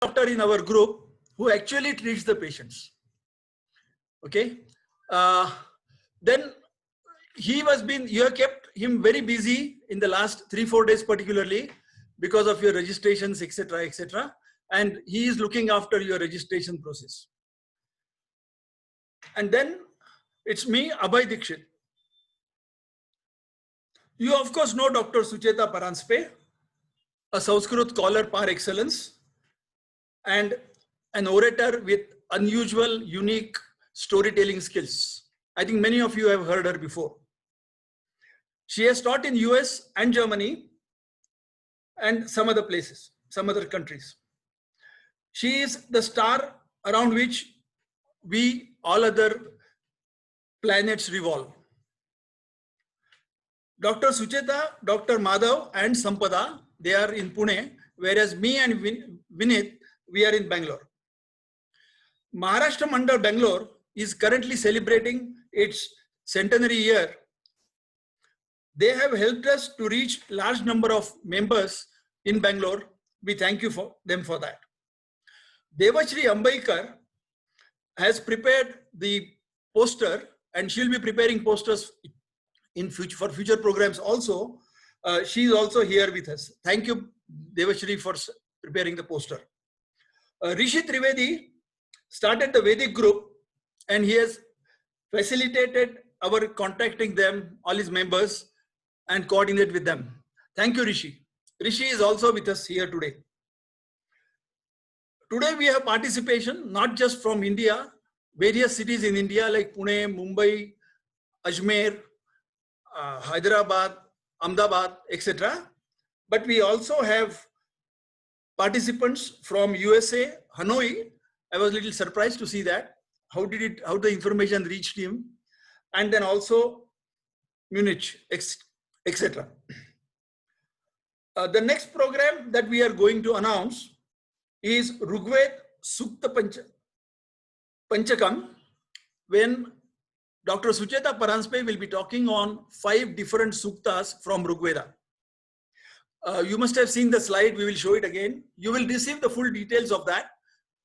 doctor in our group who actually treats the patients. Okay. Then you have kept him very busy in the last 3-4 days, particularly because of your registrations, etc., etc. And he is looking after your registration process. And then it's me, Abhay Dikshit. You of course know Dr. Sucheta Paranspe, a Sanskrit scholar par excellence and an orator with unusual, unique storytelling skills. I think many of you have heard her before. She has taught in US and Germany and some other places, some other countries. She is the star around which we all other planets revolve. Dr. Sucheta, Dr. Madhav and Sampada, they are in Pune, whereas me and Vinit, we are in Bangalore. Maharashtra Mandal Bangalore is currently celebrating its centenary year. They have helped us to reach large number of members in Bangalore. We thank you for them for that. Devashri Ambaikar has prepared the poster and she'll be preparing posters in future for future programs also. She is also here with us. Thank you, Devashri, for preparing the poster. Rishi Trivedi started the Vedic group and he has facilitated our contacting them, all his members, and coordinate with them. Thank you, Rishi. Rishi is also with us here today. Today we have participation not just from India, various cities in India like Pune, Mumbai, Ajmer, Hyderabad, Ahmedabad, etc. But we also have participants from USA, Hanoi. I was a little surprised to see that. How the information reached him, and then also Munich, etc. The next program that we are going to announce is Rigveda Sukta Panchakam, when Dr. Sucheta Paranspe will be talking on 5 different suktas from Rigveda. You must have seen the slide. We will show it again. You will receive the full details of that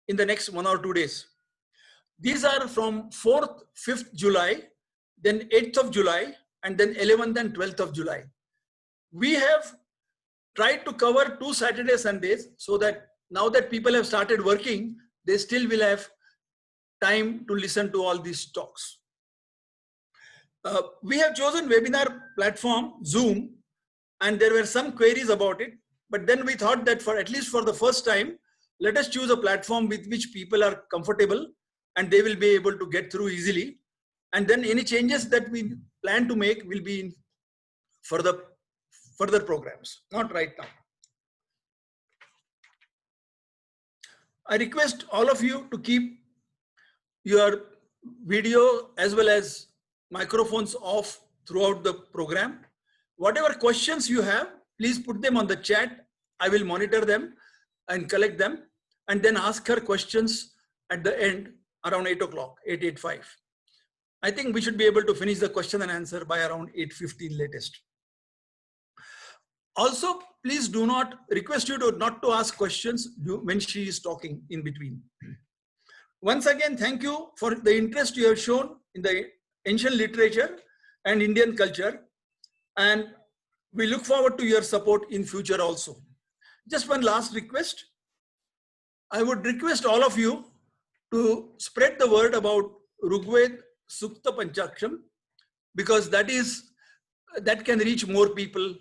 in the next 1 or 2 days. These are from 4th, 5th July, then 8th of July, and then 11th and 12th of July. We have tried to cover 2 Saturday Sundays so that now that people have started working, they still will have time to listen to all these talks. We have chosen webinar platform Zoom, and there were some queries about it, but then we thought that for at least for the first time, let us choose a platform with which people are comfortable and they will be able to get through easily. And then any changes that we plan to make will be in further programs, not right now. I request all of you to keep your video as well as microphones off throughout the program. Whatever questions you have, please put them on the chat. I will monitor them and collect them and then ask her questions at the end around 8 o'clock, 8:05. I think we should be able to finish the question and answer by around 8:15 latest. Also, please do not request you to not to ask questions when she is talking in between. Once again, thank you for the interest you have shown in the ancient literature and Indian culture. And we look forward to your support in future also. Just one last request. I would request all of you to spread the word about Rigveda Sukta Panchakam, because that can reach more people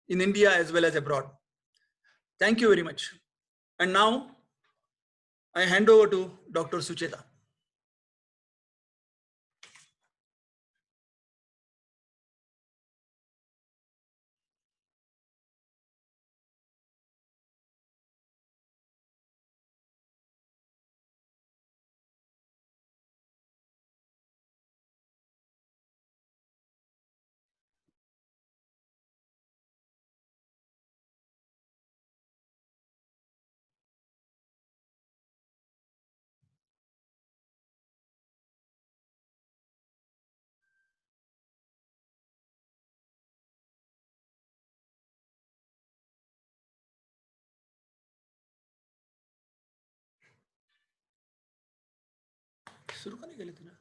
in India as well as abroad. Thank you very much. And now I hand over to Dr. Sucheta. सुरू का नाही केली तिने?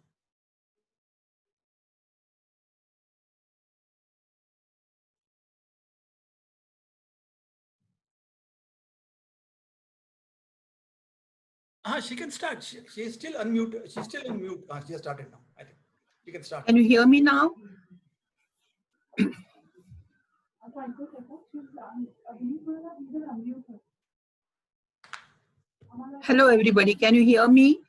She can start. She is still unmute. She's still on mute. She has started now. I think she can start. Can you hear me now? Hello, everybody. Can you hear me?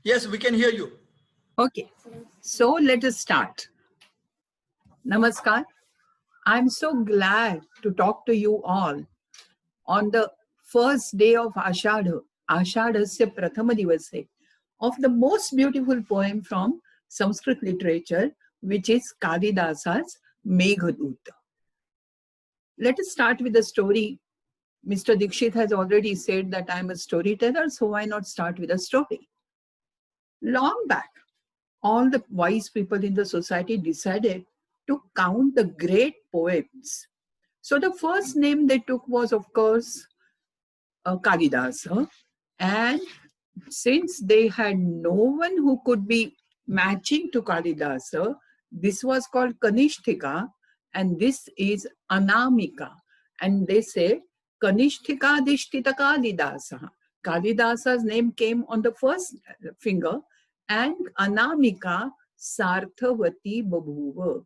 Yes, we can hear you. Okay. So let us start. Namaskar. I'm so glad to talk to you all on the first day of Ashadha, Ashadhasya Prathama Divase, of the most beautiful poem from Sanskrit literature, which is Kalidasa's Meghaduta. Let us start with the story. Mr. Dikshit has already said that I'm a storyteller, so why not start with a story? Long back, all the wise people in the society decided to count the great poets. So the first name they took was, of course, Kalidasa. And since they had no one who could be matching to Kalidasa, this was called Kanishthika, and this is Anamika. And they say, Kanishthika Dishtita Kalidasa. Kalidasa's name came on the first finger, and Anamika Sarthavati Babhuva.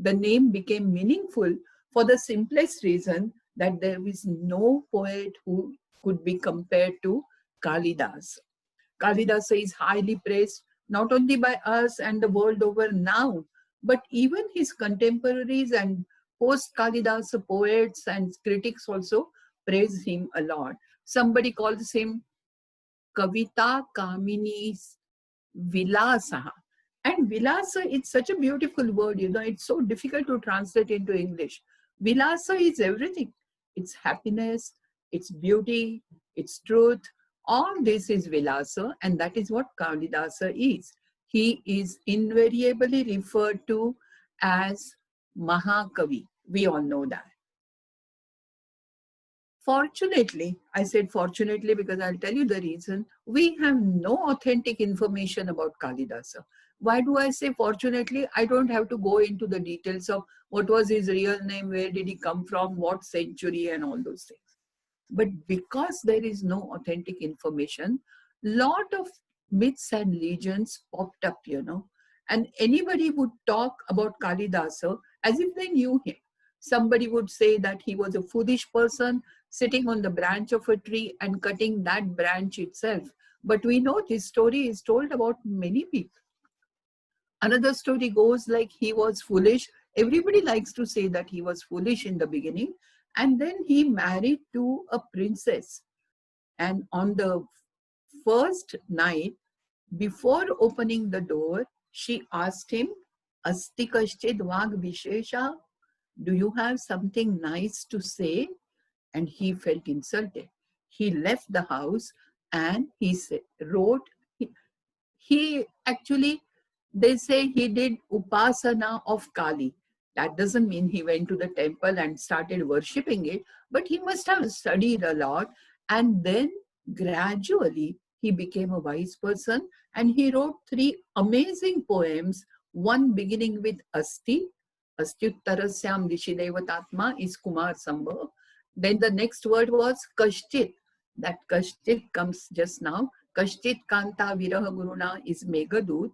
The name became meaningful for the simplest reason that there is no poet who could be compared to Kalidasa. Kalidasa is highly praised not only by us and the world over now, but even his contemporaries and post-Kalidasa poets and critics also praise him a lot. Somebody calls him Kavita Kamini's Vilasa. And Vilasa is such a beautiful word, it's so difficult to translate into English. Vilasa is everything. It's happiness, it's beauty, it's truth. All this is Vilasa, and that is what Kalidasa is. He is invariably referred to as Mahakavi. We all know that. Fortunately, I said fortunately because I'll tell you the reason, we have no authentic information about Kalidasa. Why do I say fortunately? I don't have to go into the details of what was his real name, where did he come from, what century and all those things. But because there is no authentic information, lot of myths and legends popped up, and anybody would talk about Kalidasa as if they knew him. Somebody would say that he was a foolish person sitting on the branch of a tree and cutting that branch itself. But we know this story is told about many people. Another story goes like he was foolish. Everybody likes to say that he was foolish in the beginning. And then he married to a princess. And on the first night, before opening the door, she asked him, Asti kaschid vag vishesha? Do you have something nice to say? And he felt insulted. He left the house and he wrote, he actually, they say he did upasana of Kali. That doesn't mean he went to the temple and started worshipping it, but he must have studied a lot. And then gradually he became a wise person, and he wrote 3 amazing poems, one beginning with Asti. Astyuttarasyam Rishidevatatma is Kumar Sambhav. Then the next word was Kashchit. That Kashchit comes just now. Kashchit Kanta Viraha Guruna is Meghadoot.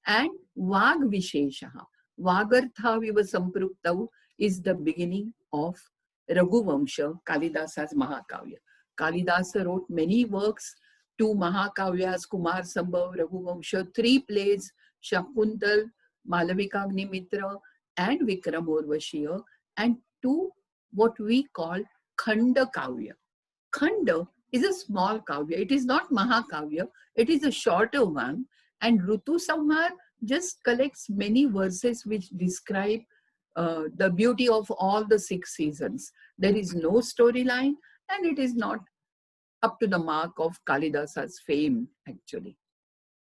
And Vag Visheshaha, Vagartha Viva Sampruktav is the beginning of Raghuvamsha, Kalidasa's Mahakavya. Kalidasa wrote many works, 2 Mahakavyas, Kumar Sambhav, Raghuvamsha, 3 plays, Shakuntal, Malavika Agnimitra, and Vikram Urvashiya, and 2 what we call Khanda Kavya. Khanda is a small kavya. It is not Mahakavya. It is a shorter one. And Rutu Samhar just collects many verses which describe the beauty of all the 6 seasons. There is no storyline, and it is not up to the mark of Kalidasa's fame, actually.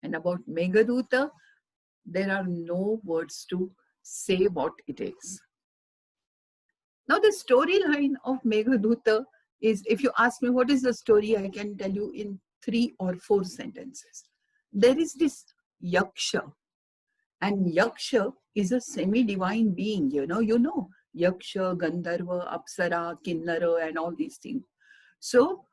And about Meghaduta, there are no words to say what it is. Now, the storyline of Meghaduta is, if you ask me what is the story, I can tell you in 3 or 4 sentences. There is this Yaksha, and Yaksha is a semi-divine being, Yaksha, Gandharva, Apsara, Kinnara, and all these things. So,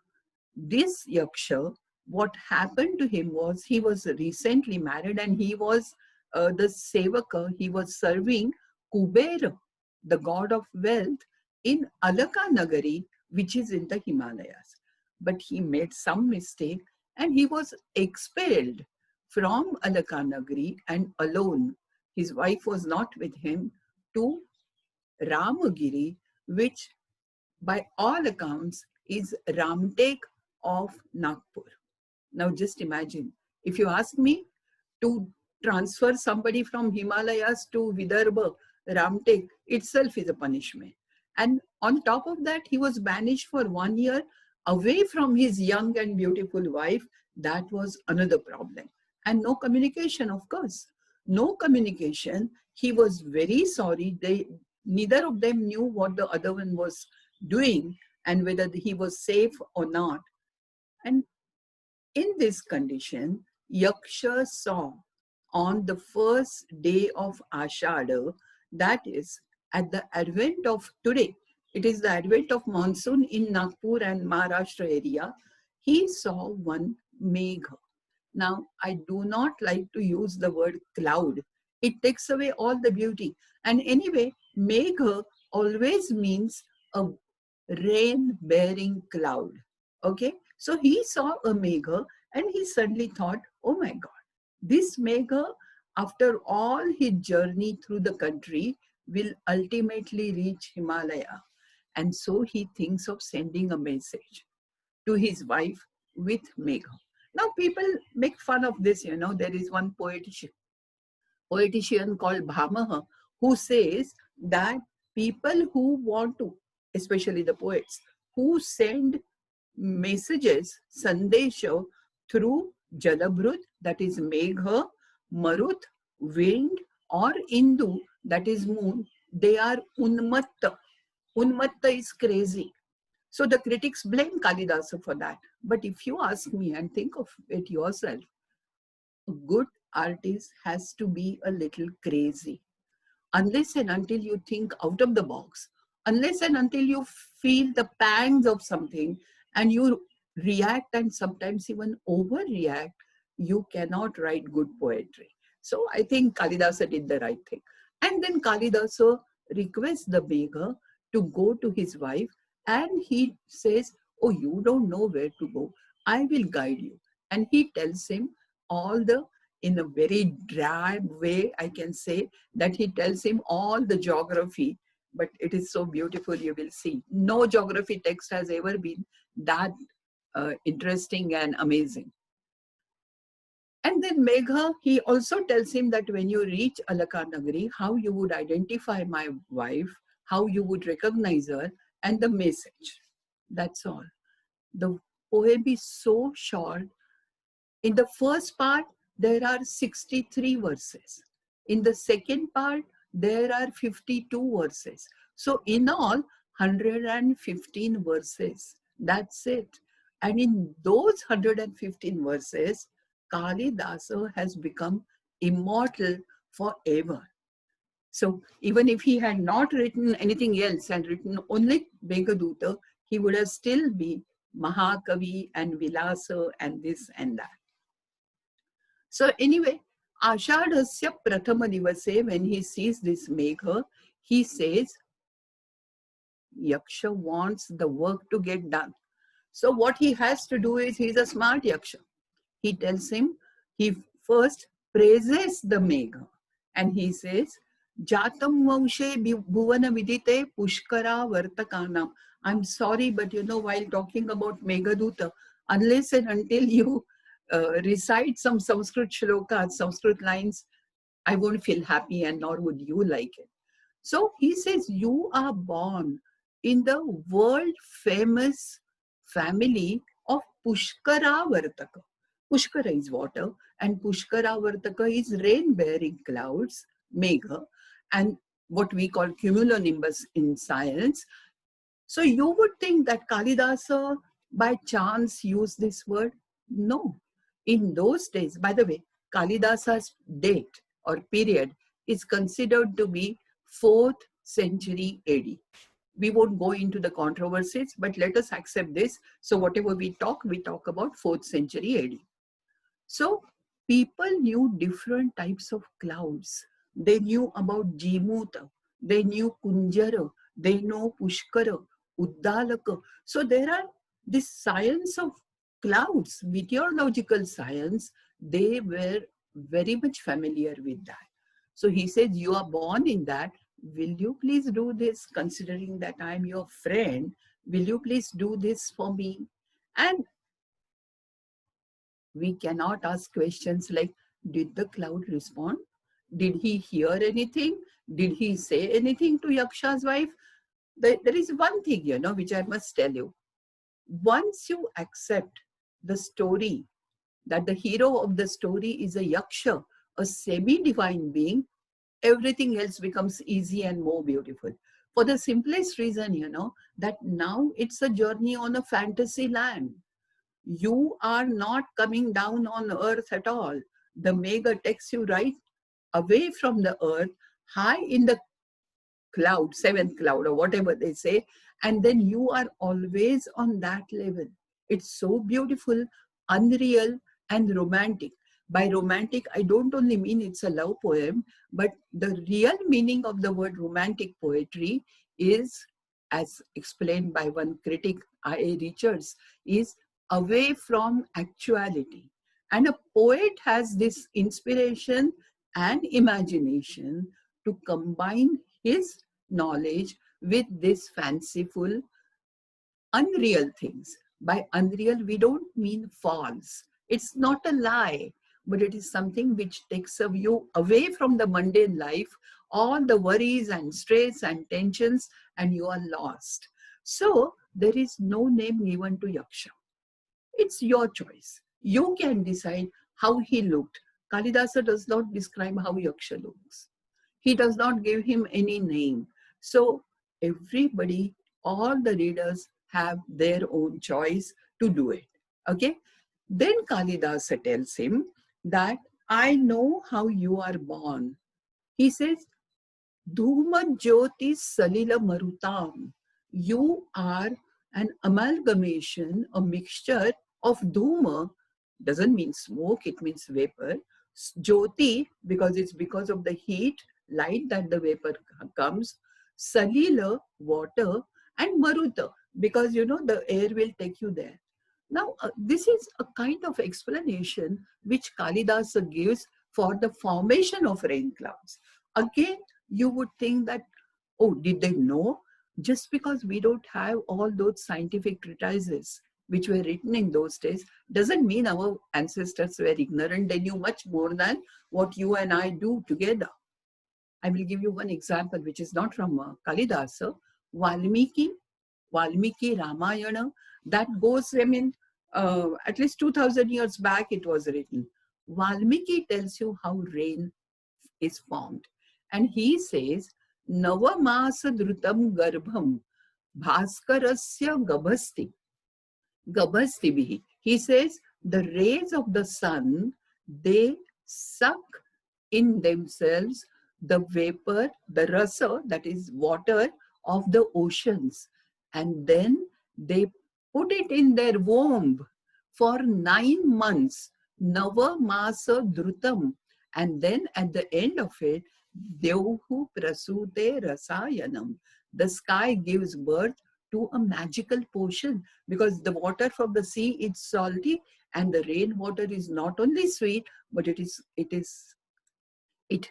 this Yaksha, what happened to him was he was recently married and he was the Sevaka, he was serving Kubera, the god of wealth, in Alaka Nagari, which is in the Himalayas. But he made some mistake and he was expelled from Alaka Nagari and alone. His wife was not with him, to Ramagiri, which by all accounts is Ramtek of Nagpur. Now just imagine, if you ask me to transfer somebody from Himalayas to Vidarbha, Ramtek itself is a punishment. And on top of that, he was banished for 1 year away from his young and beautiful wife. That was another problem. And no communication, of course. No communication. He was very sorry. Neither of them knew what the other one was doing and whether he was safe or not. And in this condition, Yaksha saw on the first day of Ashada, that is at the advent of today, it is the advent of monsoon in Nagpur and Maharashtra area, he saw one Megha. Now, I do not like to use the word cloud. It takes away all the beauty. And anyway, Megha always means a rain-bearing cloud. Okay? So he saw a Megha and he suddenly thought, oh my God, this Megha, after all his journey through the country, will ultimately reach Himalaya. And so he thinks of sending a message to his wife with Megha. Now people make fun of this, there is one poetician called Bhamaha who says that people who want to, especially the poets, who send messages, sandesha, through Jalabrut, that is Megha, Marut, wind, or Indu, that is moon, they are Unmatta. Unmatta is crazy. So the critics blame Kalidasa for that. But if you ask me and think of it yourself, a good artist has to be a little crazy. Unless and until you think out of the box, unless and until you feel the pangs of something and you react and sometimes even overreact, you cannot write good poetry. So I think Kalidasa did the right thing. And then Kalidasa requests the beggar to go to his wife and he says, oh, you don't know where to go. I will guide you. And he tells him in a very drab way, I can say, that he tells him all the geography, but it is so beautiful, you will see. No geography text has ever been that interesting and amazing. And then Megha, he also tells him that when you reach Alaka Nagari, how you would identify my wife, how you would recognize her, and the message. That's all. The poem is so short. In the first part, there are 63 verses. In the second part, there are 52 verses. So in all, 115 verses. That's it. And in those 115 verses, Kalidasa has become immortal forever. So even if he had not written anything else and written only Meghaduta, he would have still been Mahakavi and Vilasa and this and that. So anyway, Ashadasya Prathama Divase, when he sees this Megha, he says, Yaksha wants the work to get done. So what he has to do is, he's a smart Yaksha. He tells him, he first praises the Megha. And he says, Jatam Vanshe Bhuvana Vidite Pushkara Vartakanam. I'm sorry, but while talking about Meghaduta, unless and until you recite some Sanskrit shlokas, Sanskrit lines, I won't feel happy and nor would you like it. So he says, you are born in the world famous family of Pushkara Vartaka. Pushkara is water and Pushkara Vartaka is rain-bearing clouds, Megha. And what we call cumulonimbus in science. So you would think that Kalidasa by chance used this word. No. In those days, by the way, Kalidasa's date or period is considered to be 4th century AD. We won't go into the controversies, but let us accept this. So whatever we talk about 4th century AD. So people knew different types of clouds. They knew about Jimuta, they knew Kunjara, they know Pushkara, Uddalaka. So there are this science of clouds, meteorological science, they were very much familiar with that. So he says, you are born in that. Will you please do this, considering that I am your friend? Will you please do this for me? And we cannot ask questions like, did the cloud respond? Did he hear anything? Did he say anything to Yaksha's wife? There is one thing, which I must tell you. Once you accept the story, that the hero of the story is a Yaksha, a semi-divine being, everything else becomes easy and more beautiful. For the simplest reason, that now it's a journey on a fantasy land. You are not coming down on earth at all. The Megha takes you right away from the earth, high in the cloud, seventh cloud or whatever they say, and then you are always on that level. It's so beautiful, unreal, and romantic. By romantic, I don't only mean it's a love poem, but the real meaning of the word romantic poetry is, as explained by one critic, I.A. Richards, is away from actuality. And a poet has this inspiration and imagination to combine his knowledge with this fanciful, unreal things. By unreal, we don't mean false. It's not a lie, but it is something which takes you away from the mundane life, all the worries and stress and tensions, and you are lost. So there is no name given to Yaksha. It's your choice. You can decide how he looked. Kalidasa does not describe how Yaksha looks. He does not give him any name. So everybody, all the readers have their own choice to do it. Okay? Then Kalidasa tells him that I know how you are born. He says, Dhuma Jyoti Salila Marutam. You are an amalgamation, a mixture of Dhuma, doesn't mean smoke, it means vapor. Jyoti, because it's because of the heat, light that the vapor comes. Salila, water, and Maruta, because the air will take you there. Now, this is a kind of explanation which Kalidasa gives for the formation of rain clouds. Again, you would think that, oh, did they know? Just because we don't have all those scientific treatises which were written in those days, doesn't mean our ancestors were ignorant. They knew much more than what you and I do together. I will give you one example, which is not from Kalidasa. Valmiki Ramayana, that goes, at least 2000 years back it was written. Valmiki tells you how rain is formed. And he says, Navamasa Dhrutam Garbham Bhaskarasya Gabhastibihi. He says, the rays of the sun, they suck in themselves the vapor, the rasa, that is water of the oceans. And then they put it in their womb for 9 months. Nava Masa Dhrutam. And then at the end of it, Devhu Prasute Rasayanam. The sky gives birth to a magical potion, because the water from the sea is salty and the rainwater is not only sweet, but it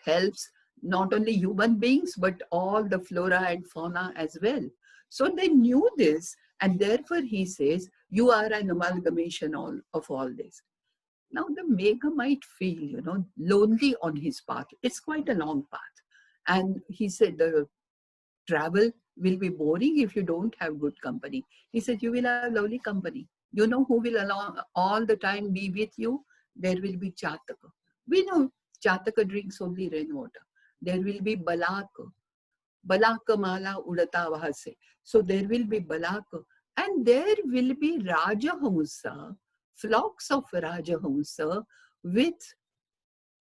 helps not only human beings, but all the flora and fauna as well. So they knew this, and therefore he says, you are an amalgamation of all this. Now the Megha might feel, lonely on his path. It's quite a long path. And he said, the travel will be boring if you don't have good company. He said, you will have lovely company. You know who will along all the time be with you? There will be Chataka. We know Chataka drinks only rainwater. There will be Balaka. Balakamala udata vahase. So there will be Balaka, and there will be Rajahamsa, flocks of Rajahamsa with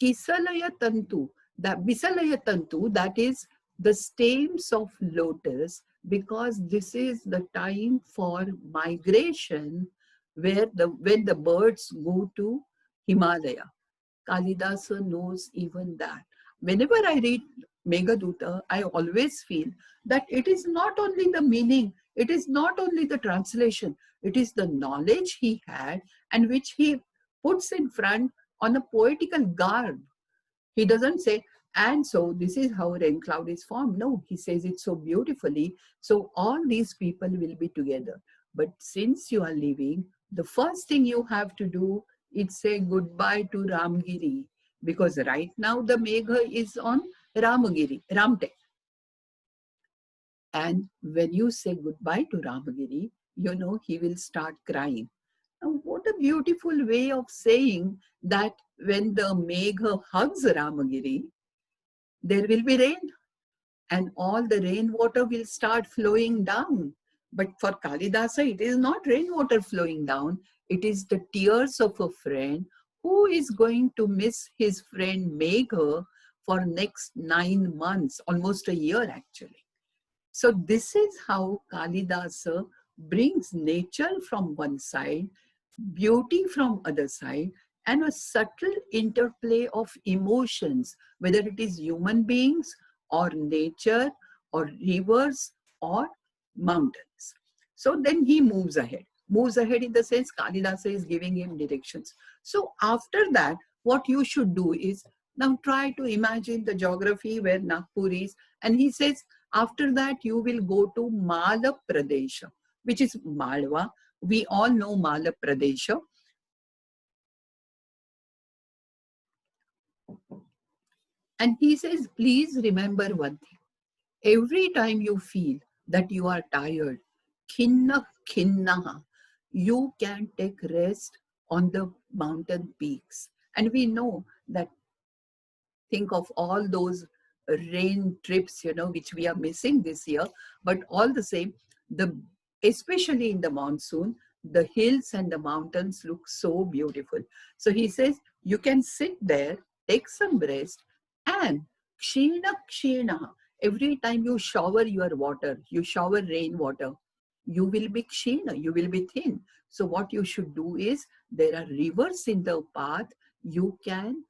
Kisalaya Tantu, Bisalaya Tantu, that is the stems of lotus, because this is the time for migration where when the birds go to Himalaya. Kalidasa knows even that. Whenever I read Meghaduta, I always feel that it is not only the meaning, it is not only the translation, it is the knowledge he had and which he puts in front on a poetical garb. He doesn't say, and so this is how rain cloud is formed. No, he says it so beautifully. So all these people will be together. But since you are leaving, the first thing you have to do is say goodbye to Ramgiri. Because right now the Megha is on Ramagiri, Ramtek. And when you say goodbye to Ramagiri, you know he will start crying. Now, what a beautiful way of saying that when the Megha hugs Ramagiri, there will be rain and all the rainwater will start flowing down. But for Kalidasa, it is not rainwater flowing down. It is the tears of a friend who is going to miss his friend Megha for next 9 months, almost a year actually. So this is how Kalidasa brings nature from one side, beauty from other side, and a subtle interplay of emotions, whether it is human beings or nature or rivers or mountains. So then he moves ahead in the sense Kalidasa is giving him directions. So after that, what you should do is now try to imagine the geography where Nagpur is, and he says after that you will go to Mala Pradesh, which is Malwa. We all know Mala Pradesh. And he says, please remember one thing. Every time you feel that you are tired, khinna, you can take rest on the mountain peaks. And we know that, think of all those rain trips, which we are missing this year, but all the same, especially in the monsoon, the hills and the mountains look so beautiful. So he says, you can sit there, take some rest, and kshina, every time you shower your water, you shower rainwater, you will be kshina, you will be thin. So what you should do is, there are rivers in the path, you can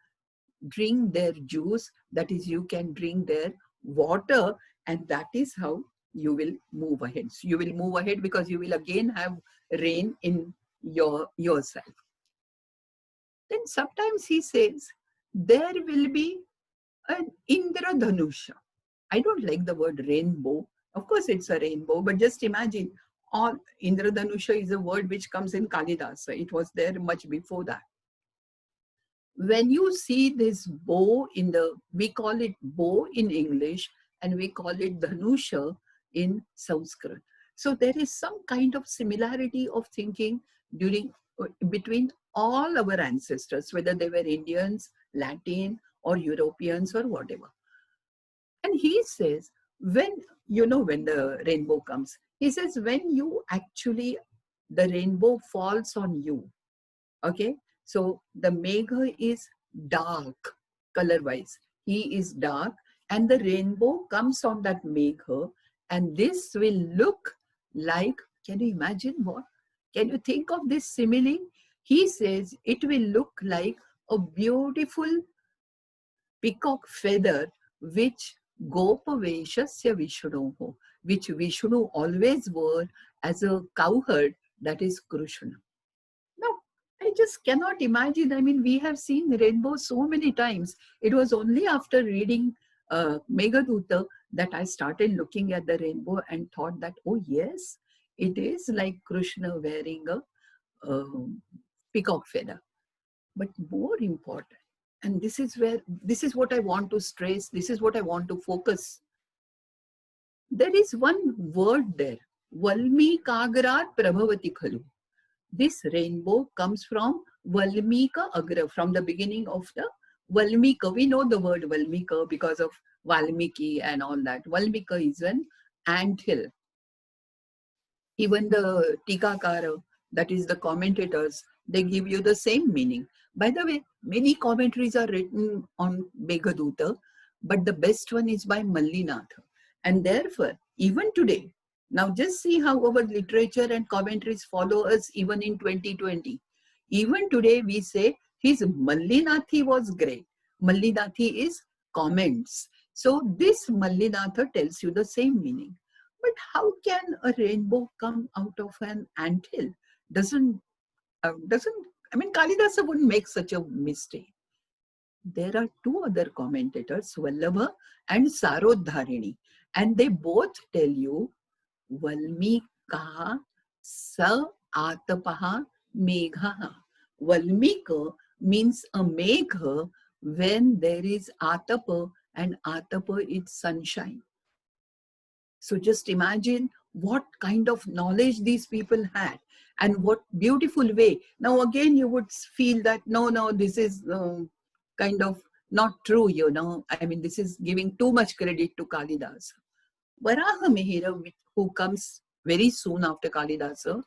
drink their juice, that is, you can drink their water, and that is how you will move ahead. So you will move ahead because you will again have rain in yourself. Then sometimes he says, there will be an Indradhanusha. I don't like the word rainbow. Of course it's a rainbow, but just imagine, all Indradhanusha is a word which comes in Kalidasa. It was there much before that. When you see this bow we call it bow in English and we call it Dhanusha in Sanskrit. So there is some kind of similarity of thinking between all our ancestors, whether they were Indians, Latin or Europeans or whatever. And he says, when the rainbow comes, he says, when the rainbow falls on you, okay? So the Megha is dark color-wise. He is dark and the rainbow comes on that Megha, and this will look like, can you imagine what? Can you think of this simile? He says it will look like a beautiful peacock feather which Gopaveshasya Vishnuho, which Vishnu always wore as a cowherd, that is Krishna. Now, I just cannot imagine. I mean, we have seen rainbow so many times. It was only after reading Meghaduta that I started looking at the rainbow and thought that, oh yes, it is like Krishna wearing a peacock feather. But more important, and this is what I want to stress, this is what I want to focus. There is one word there, Valmikagarat Prabhavati Khalu. This rainbow comes from Valmika Agra, from the beginning of the Valmika. We know the word Valmika because of Valmiki and all that. Valmika is an anthill. Even the Tikakara, that is the commentators, they give you the same meaning. By the way, many commentaries are written on Meghaduta, but the best one is by Mallinatha. And therefore, even today, now just see how our literature and commentaries follow us even in 2020. Even today, we say his Mallinathi was great. Mallinathi is comments. So this Mallinatha tells you the same meaning. But how can a rainbow come out of an anthill? Doesn't I mean Kalidasa wouldn't make such a mistake. There are two other commentators, Vallabha and Sarodharini, and they both tell you Valmika sa atapaha megha. Valmika means a megha when there is atapa, and atapa is sunshine. So just imagine what kind of knowledge these people had and what beautiful way. Now again, you would feel that, no, this is kind of not true, I mean, this is giving too much credit to Kalidasa. Varaha Mihira, who comes very soon after Kalidasa,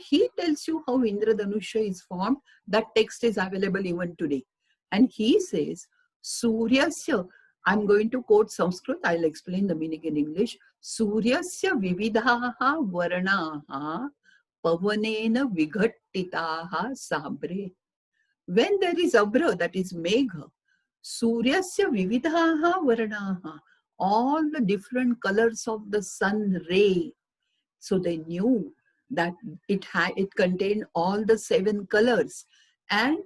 he tells you how Indradhanusha is formed. That text is available even today. And he says, Suryasya, I'm going to quote Sanskrit, I'll explain the meaning in English. Suryasya vividhaha varanaha pavanena vighattitaha sabre. When there is abra, that is megha, Suryasya vividhaha varanaha, all the different colors of the sun ray. So they knew that it contained all the 7 colors. And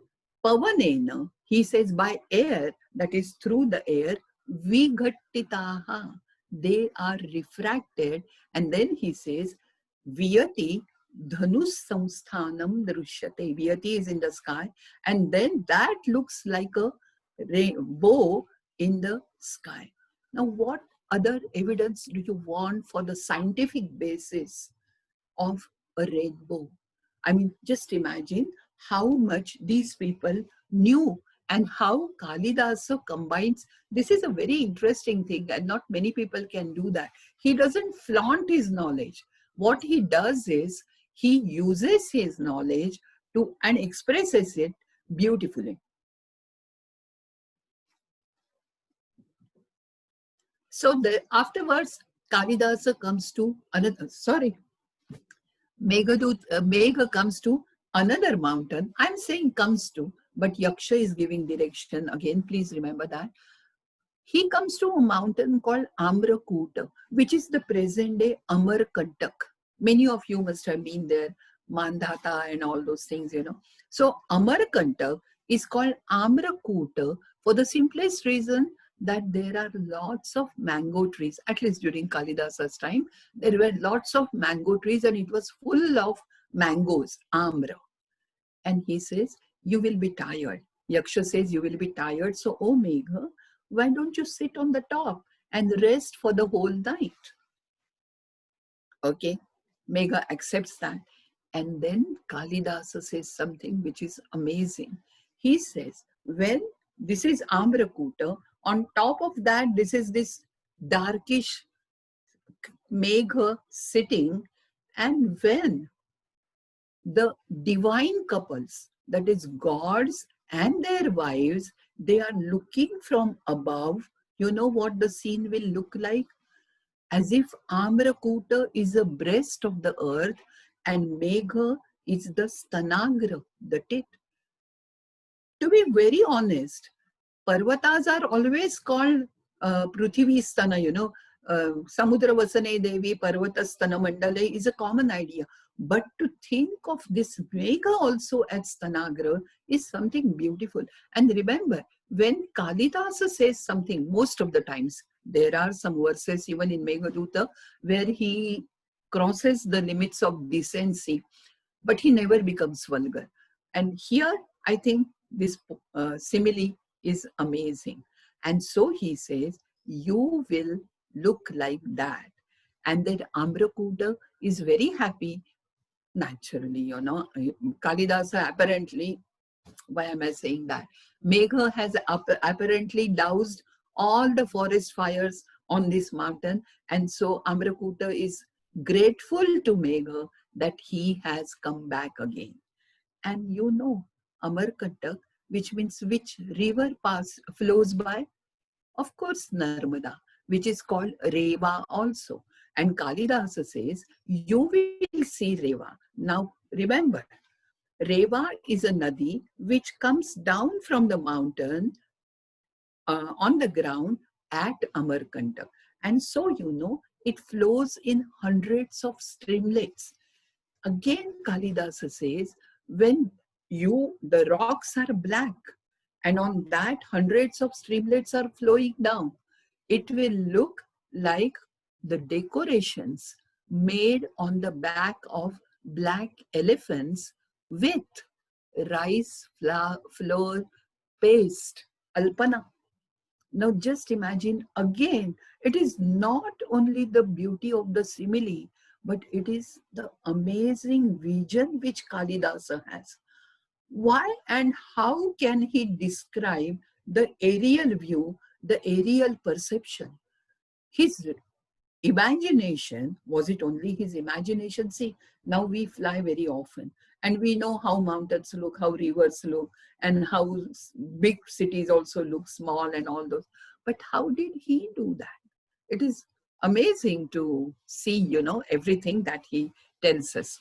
pavanena, he says by air, that is through the air, vighattitaha, they are refracted. And then he says, Viyati dhanus samsthanam drushyate. Viyati is in the sky. And then that looks like a bow in the sky. Now, what other evidence do you want for the scientific basis of a rainbow? I mean, just imagine how much these people knew and how Kalidasa combines. This is a very interesting thing, and not many people can do that. He doesn't flaunt his knowledge. What he does is he uses his knowledge and expresses it beautifully. So afterwards, Kalidasa comes to another, Megha comes to another mountain. I'm saying comes to, but Yaksha is giving direction. Again, please remember that. He comes to a mountain called Amrakuta, which is the present day Amarkantak. Many of you must have been there, Mandhata and all those things, So Amarkantak is called Amrakuta for the simplest reason that there are lots of mango trees. At least during Kalidasa's time, there were lots of mango trees and it was full of mangoes, Amra. And he says, you will be tired. Yaksha says, you will be tired. So, oh Megha, why don't you sit on the top and rest for the whole night? Okay, Megha accepts that. And then Kalidasa says something which is amazing. He says, when this is Amrakuta, on top of that, this is this darkish Megha sitting, and when the divine couples, that is gods and their wives, they are looking from above, you know what the scene will look like? As if Amrakuta is the breast of the earth and Megha is the stanagra, the tit. To be very honest, Parvatas are always called Prithvi Stana, Samudra Vasane Devi Parvata Stana Mandale is a common idea. But to think of this Megha also as Stanagra is something beautiful. And remember, when Kalidasa says something, most of the times, there are some verses even in Meghaduta where he crosses the limits of decency, but he never becomes vulgar. And here, I think this simile is amazing. And so he says, you will look like that. And then Amrakuta is very happy, naturally, Kalidasa apparently, why am I saying that? Megha has apparently doused all the forest fires on this mountain. And so Amrakuta is grateful to Megha that he has come back again. And you know, Amarkantak, which means which river flows by? Of course, Narmada, which is called Reva also. And Kalidasa says, you will see Reva. Now, remember, Reva is a nadi which comes down from the mountain on the ground at Amarkantak. And so, you know, it flows in hundreds of streamlets. Again, Kalidasa says, when the rocks are black and on that hundreds of streamlets are flowing down, it will look like the decorations made on the back of black elephants with rice flour paste, alpana. Now just imagine again, it is not only the beauty of the simile, but it is the amazing vision which Kalidasa has. Why and how can he describe the aerial view, the aerial perception? His imagination, was it only his imagination? See, now we fly very often and we know how mountains look, how rivers look, and how big cities also look small and all those. But how did he do that? It is amazing to see, you know, everything that he tells us.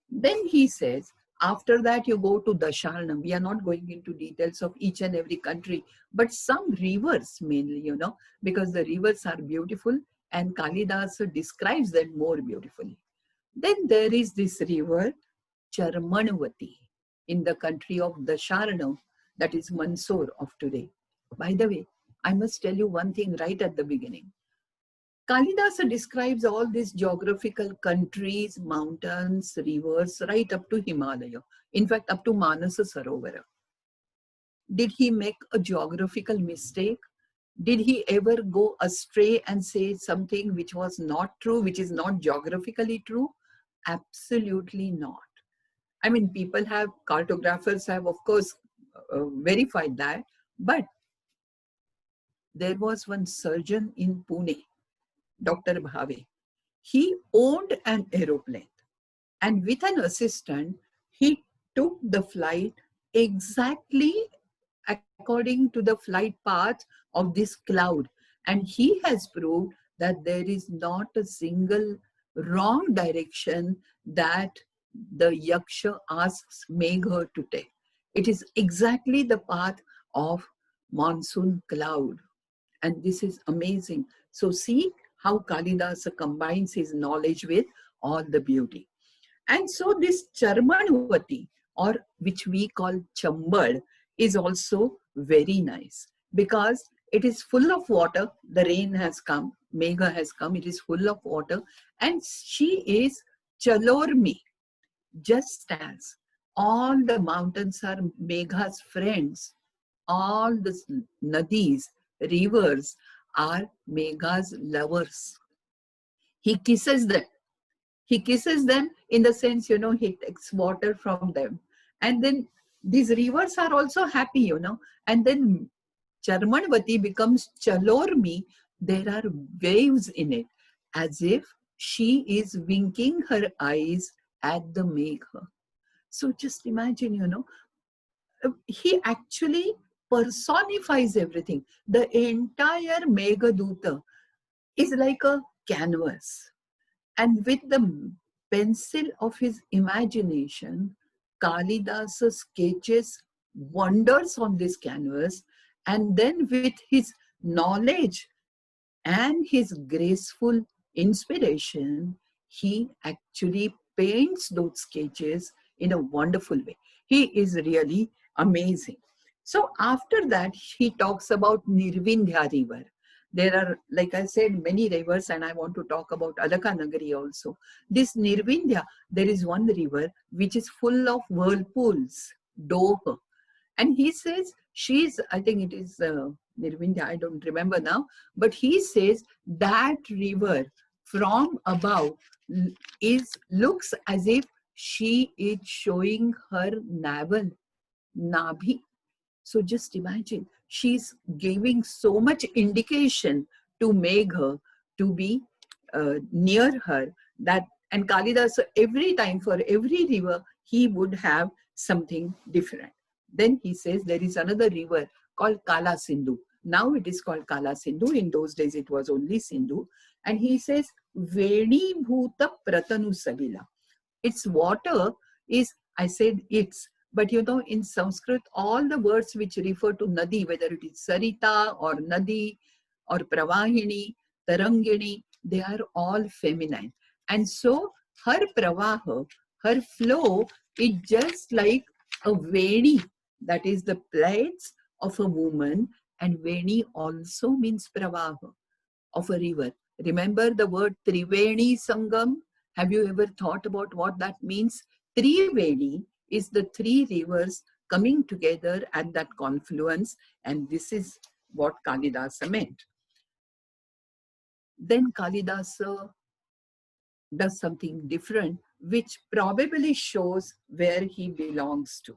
Then he says, after that you go to Dasharnam. We are not going into details of each and every country, but some rivers mainly, you know, because the rivers are beautiful and Kalidasa describes them more beautifully. Then there is this river, Charmanavati, in the country of Dasharnam, that is Mandsaur of today. By the way, I must tell you one thing right at the beginning. Kalidasa describes all these geographical countries, mountains, rivers, right up to Himalaya. In fact, up to Manasa Sarovara. Did he make a geographical mistake? Did he ever go astray and say something which was not true, which is not geographically true? Absolutely not. I mean, cartographers have, of course, verified that. But there was one surgeon in Pune, Dr. Bhave. He owned an aeroplane and with an assistant, he took the flight exactly according to the flight path of this cloud. And he has proved that there is not a single wrong direction that the Yaksha asks Megha to take. It is exactly the path of monsoon cloud. And this is amazing. So see how Kalidasa combines his knowledge with all the beauty. And so this Charmanavati, or which we call Chambad, is also very nice because it is full of water. The rain has come, Megha has come, it is full of water, and she is Chalormi, just as all the mountains are Megha's friends, all the nadis, rivers are Megha's lovers. He kisses them. He kisses them in the sense, you know, he takes water from them. And then these rivers are also happy, you know. And then Charmanvati becomes Chalormi. There are waves in it, as if she is winking her eyes at the Megha. So just imagine, you know, he actually personifies everything. The entire Meghaduta is like a canvas. And with the pencil of his imagination, Kalidasa sketches wonders on this canvas, and then with his knowledge and his graceful inspiration, he actually paints those sketches in a wonderful way. He is really amazing. So after that, he talks about Nirvindhya river. There are, like I said, many rivers, and I want to talk about Alakanagari also. This Nirvindhya, there is one river which is full of whirlpools, Doh. And he says, I think it is Nirvindhya, I don't remember now, but he says that river from above looks as if she is showing her navel, Nabhi. So just imagine, she's giving so much indication to Megha to be near her, that, and Kalidasa every time for every river he would have something different. Then he says there is another river called Kala Sindhu. Now it is called Kala Sindhu. In those days it was only Sindhu. And he says Veni Bhuta Pratanu Sabila. Its water is, I said it's, but you know, in Sanskrit, all the words which refer to Nadi, whether it is Sarita or Nadi or Pravahini, Tarangini, they are all feminine. And so her Pravaha, her flow is just like a Veni, that is the plaits of a woman, and Veni also means Pravaha of a river. Remember the word Triveni Sangam? Have you ever thought about what that means? Triveni is the three rivers coming together at that confluence, and this is what Kalidasa meant. Then Kalidasa does something different, which probably shows where he belongs to.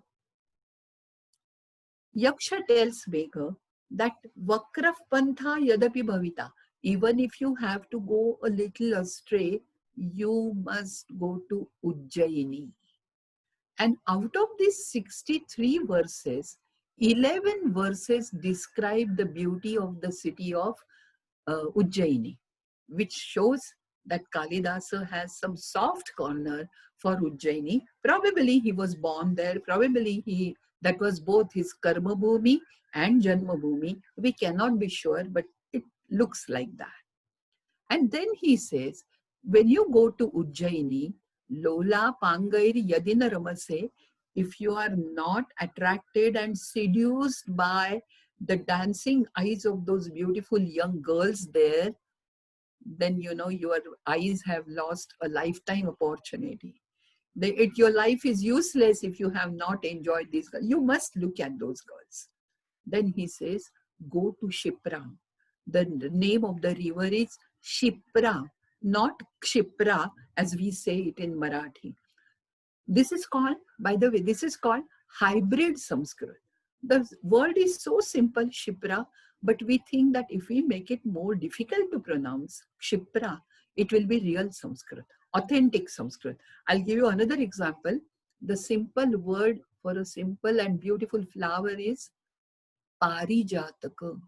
Yaksha tells Megha that Vakraf Pantha Yadapi Bhavita, even if you have to go a little astray, you must go to Ujjaini. And out of these 63 verses, 11 verses describe the beauty of the city of Ujjaini, which shows that Kalidasa has some soft corner for Ujjaini. Probably he was born there, probably that was both his Karma Bhumi and Janma Bhumi. We cannot be sure, but it looks like that. And then he says, when you go to Ujjaini, Lola Pangair Yadina Ramase, if you are not attracted and seduced by the dancing eyes of those beautiful young girls there, then you know your eyes have lost a lifetime opportunity. Your life is useless if you have not enjoyed these girls. You must look at those girls. Then he says, go to Shipra. The name of the river is Shipra, not Kshipra as we say it in Marathi. This is called, by the way, this is called hybrid Sanskrit. The word is so simple, Shipra, but we think that if we make it more difficult to pronounce, Kshipra, it will be real Sanskrit, authentic Sanskrit. I'll give you another example. The simple word for a simple and beautiful flower is Parijataka.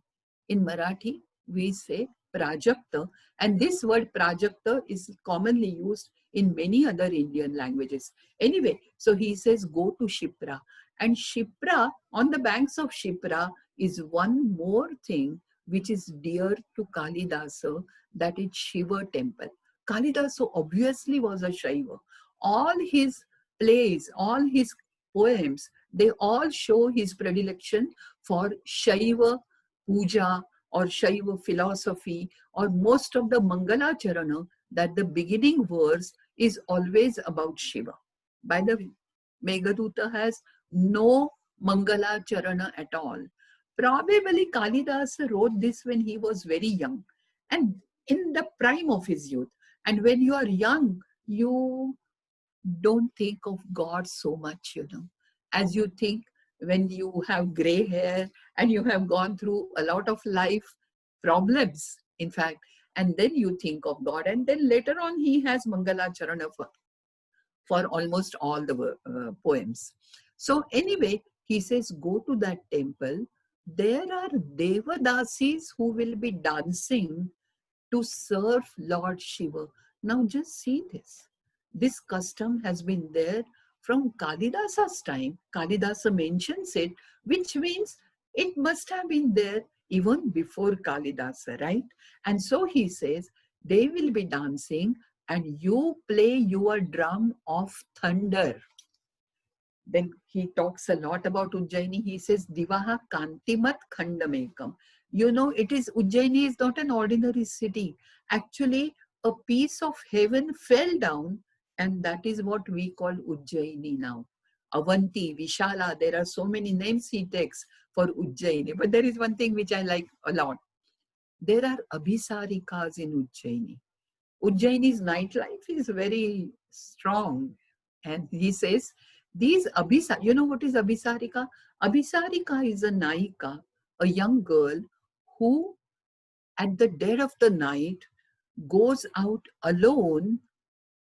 In Marathi, we say Prajakta, and this word Prajakta is commonly used in many other Indian languages. Anyway, so he says, go to Shipra. And Shipra, on the banks of Shipra, is one more thing which is dear to Kalidasa, that is Shiva temple. Kalidasa obviously was a Shaiva. All his plays, all his poems, they all show his predilection for Shaiva puja or Shaiva philosophy, or most of the Mangala Charana, that the beginning verse is always about Shiva. By the way, Meghaduta has no Mangala Charana at all. Probably Kalidasa wrote this when he was very young and in the prime of his youth. And when you are young, you don't think of God so much, you know, as you think when you have gray hair and you have gone through a lot of life problems, in fact, and then you think of God. And then later on, he has Mangala Charana for almost all the poems. So anyway, he says, go to that temple. There are Devadasis who will be dancing to serve Lord Shiva. Now just see this. This custom has been there from Kalidasa's time. Kalidasa mentions it, which means it must have been there even before Kalidasa, right? And so he says, they will be dancing and you play your drum of thunder. Then he talks a lot about Ujjaini. He says, Divaha Kantimat Khandamekam. You know, Ujjaini is not an ordinary city. Actually, a piece of heaven fell down, and that is what we call Ujjaini now. Avanti, Vishala, there are so many names he takes for Ujjaini. But there is one thing which I like a lot. There are Abhisarikas in Ujjaini. Ujjaini's nightlife is very strong. And he says, these Abhisarika, you know what is Abhisarika? Abhisarika is a Naika, a young girl who at the dead of the night goes out alone,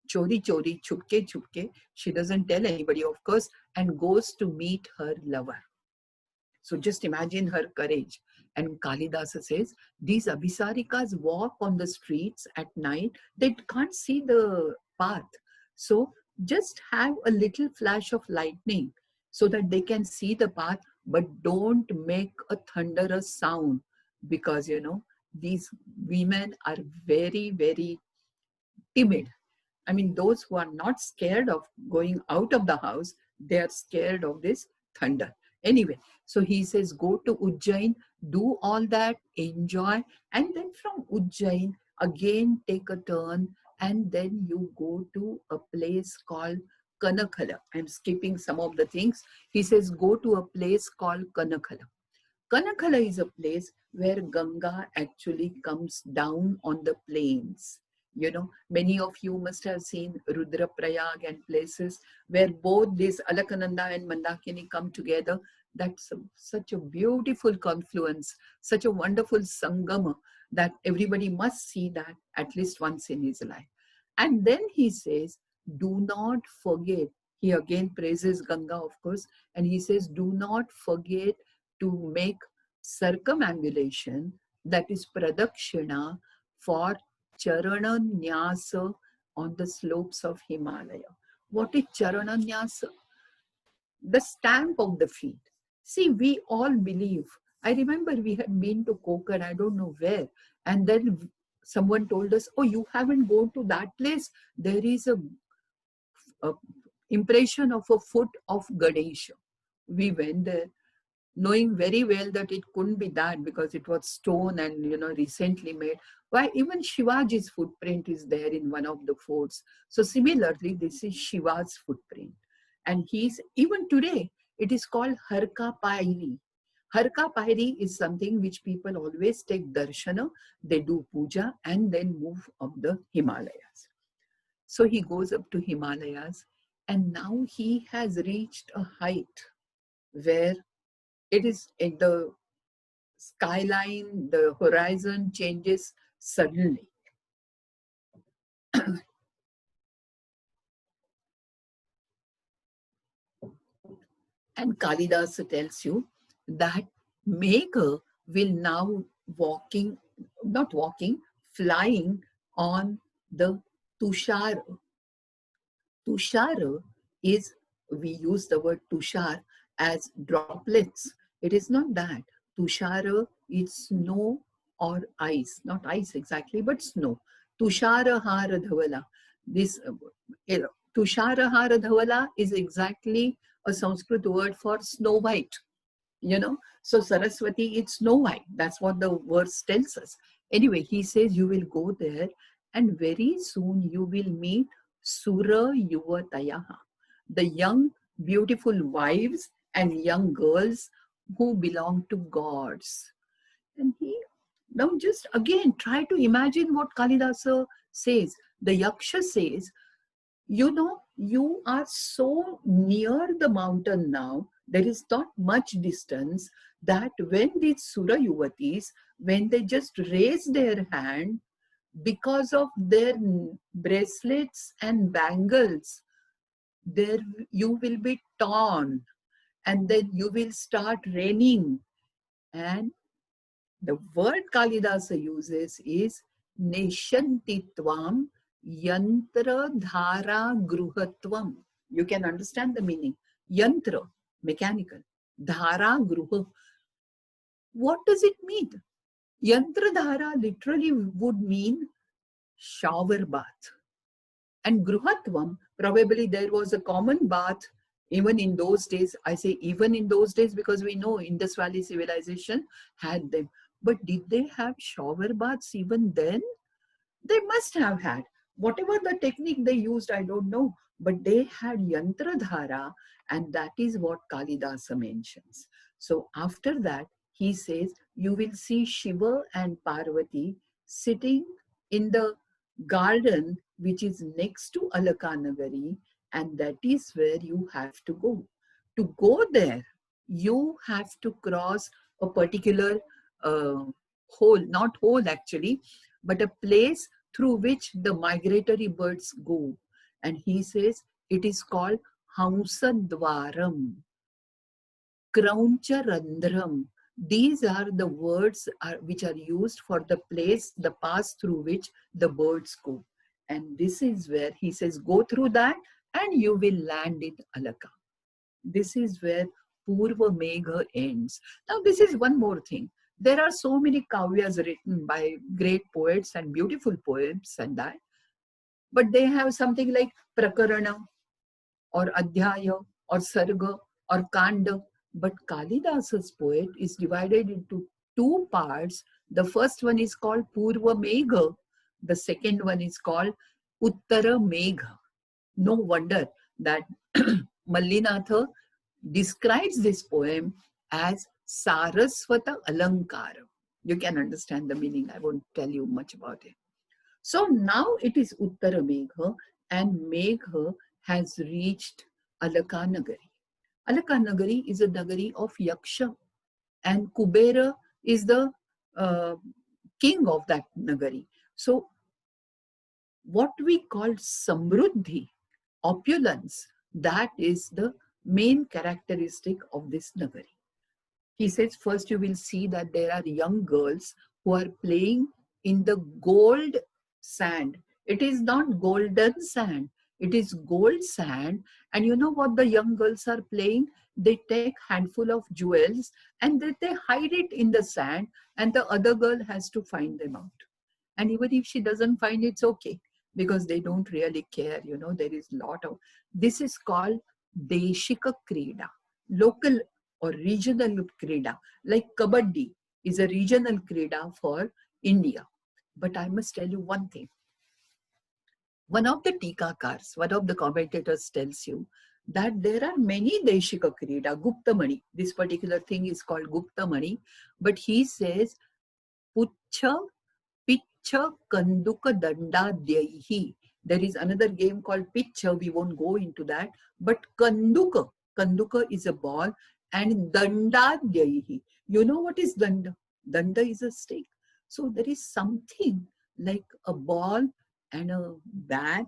chori chori, chupke chupke. She doesn't tell anybody, of course, and goes to meet her lover. So just imagine her courage. And Kalidasa says, these Abhisarikas walk on the streets at night. They can't see the path. So just have a little flash of lightning so that they can see the path, but don't make a thunderous sound, because, these women are very, very timid. I mean, those who are not scared of going out of the house, they are scared of this thunder. Anyway, so he says, go to Ujjain, do all that, enjoy, and then from Ujjain, again take a turn, and then you go to a place called Kanakhala. I'm skipping some of the things. He says, go to a place called Kanakhala. Kanakhala is a place where Ganga actually comes down on the plains. Many of you must have seen Rudraprayag and places where both this Alakananda and Mandakini come together. That's such a beautiful confluence, such a wonderful Sangama that everybody must see that at least once in his life. And then he says, do not forget, he again praises Ganga, of course, and he says, do not forget to make circumambulation, that is pradakshina, for Charananyasa on the slopes of Himalaya. What is Charananyasa? The stamp of the feet. See, we all believe. I remember we had been to Konkan, I don't know where, and then someone told us, oh, you haven't gone to that place. There is a impression of a foot of Ganesha. We went there, knowing very well that it couldn't be that because it was stone and recently made. Why, even Shivaji's footprint is there in one of the forts. So similarly, this is Shiva's footprint. And even today, it is called Harka Pairi. Harka Pairi is something which people always take darshana, they do puja, and then move up the Himalayas. So he goes up to Himalayas, and now he has reached a height where it is in the skyline, the horizon changes suddenly. And Kalidasa tells you that Megha will now flying on the Tushara. Tushara is, we use the word Tushar as droplets. It is not that. Tushara is snow or ice, not ice exactly, but snow. Tushara Hara Dhavala. This Tushara Hara Dhavala is exactly a Sanskrit word for Snow White. So Saraswati, it's Snow White. That's what the verse tells us. Anyway, he says you will go there, and very soon you will meet Sura Yuvatayaha, the young, beautiful wives and young girls who belong to gods. And he now just again try to imagine what Kalidasa says. The Yaksha says, you are so near the mountain now, there is not much distance, that when these Sura Yuvatis, when they just raise their hand, because of their bracelets and bangles, there you will be torn, and then you will start raining. And the word Kalidasa uses is Neshantitvam Yantra Dhara Gruhatvam. You can understand the meaning. Yantra, mechanical. Dhara Gruha. What does it mean? Yantra Dhara literally would mean shower bath. And Gruhatvam, probably there was a common bath even in those days. I say even in those days because we know Indus Valley civilization had them. But did they have shower baths even then? They must have had. Whatever the technique they used, I don't know. But they had Yantradhara, and that is what Kalidasa mentions. So after that, he says, you will see Shiva and Parvati sitting in the garden which is next to Alakanagari, and that is where you have to go. To go there, you have to cross a particular hole, not hole actually, but a place through which the migratory birds go. And he says it is called Hamsadwaram, Krauncha. These are the words which are used for the place, the pass through which the birds go. And this is where he says, go through that and you will land in Alaka. This is where Purva Megha ends. Now, this is one more thing. There are so many kavyas written by great poets and beautiful poems and that, but they have something like Prakarana or Adhyaya or Sarga or Kanda. But Kalidasa's poet is divided into two parts. The first one is called Purva Megha. The second one is called Uttara Megha. No wonder that Mallinatha describes this poem as Saraswata Alankara. You can understand the meaning. I won't tell you much about it. So now it is Uttara Megha, and Megha has reached Alaka Nagari. Alaka Nagari is a Nagari of Yaksha, and Kubera is the king of that Nagari. So what we call Samruddhi, opulence, that is the main characteristic of this Nagari. He says, first you will see that there are young girls who are playing in the gold sand. It is not golden sand, it is gold sand. And you know what the young girls are playing? They take handful of jewels and they hide it in the sand, and the other girl has to find them out. And even if she doesn't find it, it's okay, because they don't really care. You know, there is a lot of, this is called Deshika Krida, local or regional Krida. Like Kabaddi is a regional Krida for India. But I must tell you one thing. One of the Tikakars, one of the commentators tells you that there are many Deshika Krida, Gupta Mani. This particular thing is called Gupta Mani. But he says, Pucha Picha Kanduka Dandadyahi. There is another game called Picha. We won't go into that. But Kanduka is a ball, and Dandadyahi. You know what is Danda? Danda is a stick. So there is something like a ball and a bat.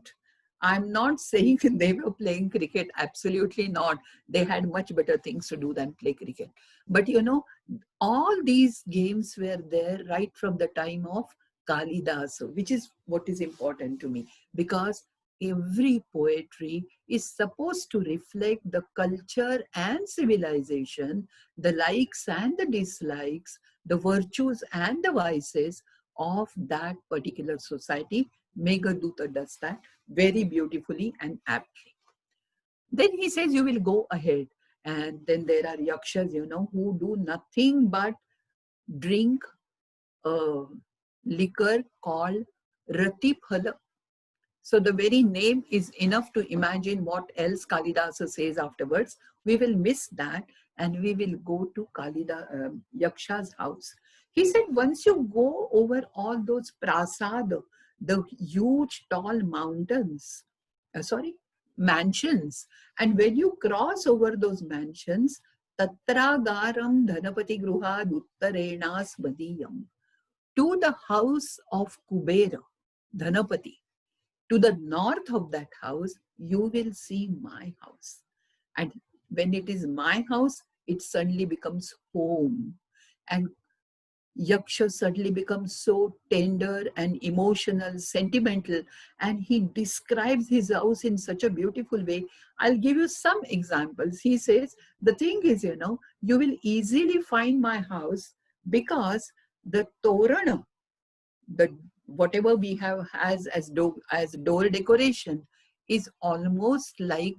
I'm not saying they were playing cricket. Absolutely not. They had much better things to do than play cricket. But you know, all these games were there right from the time of Kalidasa, which is what is important to me, because every poetry is supposed to reflect the culture and civilization, the likes and the dislikes, the virtues and the vices of that particular society. Meghaduta does that very beautifully and aptly. Then he says, you will go ahead. And then there are yakshas, you know, who do nothing but drink liquor called Ratiphala. So the very name is enough to imagine what else Kalidasa says afterwards. We will miss that and we will go to Yaksha's house. He said, once you go over all those prasad, the huge tall mountains, mansions, and when you cross over those mansions, Tatragaram Dhanapati Gruhad Uttarenas Madiyam, to the house of Kubera, Dhanapati. To the north of that house, you will see my house. And when it is my house, it suddenly becomes home. And Yaksha suddenly becomes so tender and emotional, sentimental, and he describes his house in such a beautiful way. I'll give you some examples. He says, the thing is, you know, you will easily find my house because the torana, the whatever we have as door decoration, is almost like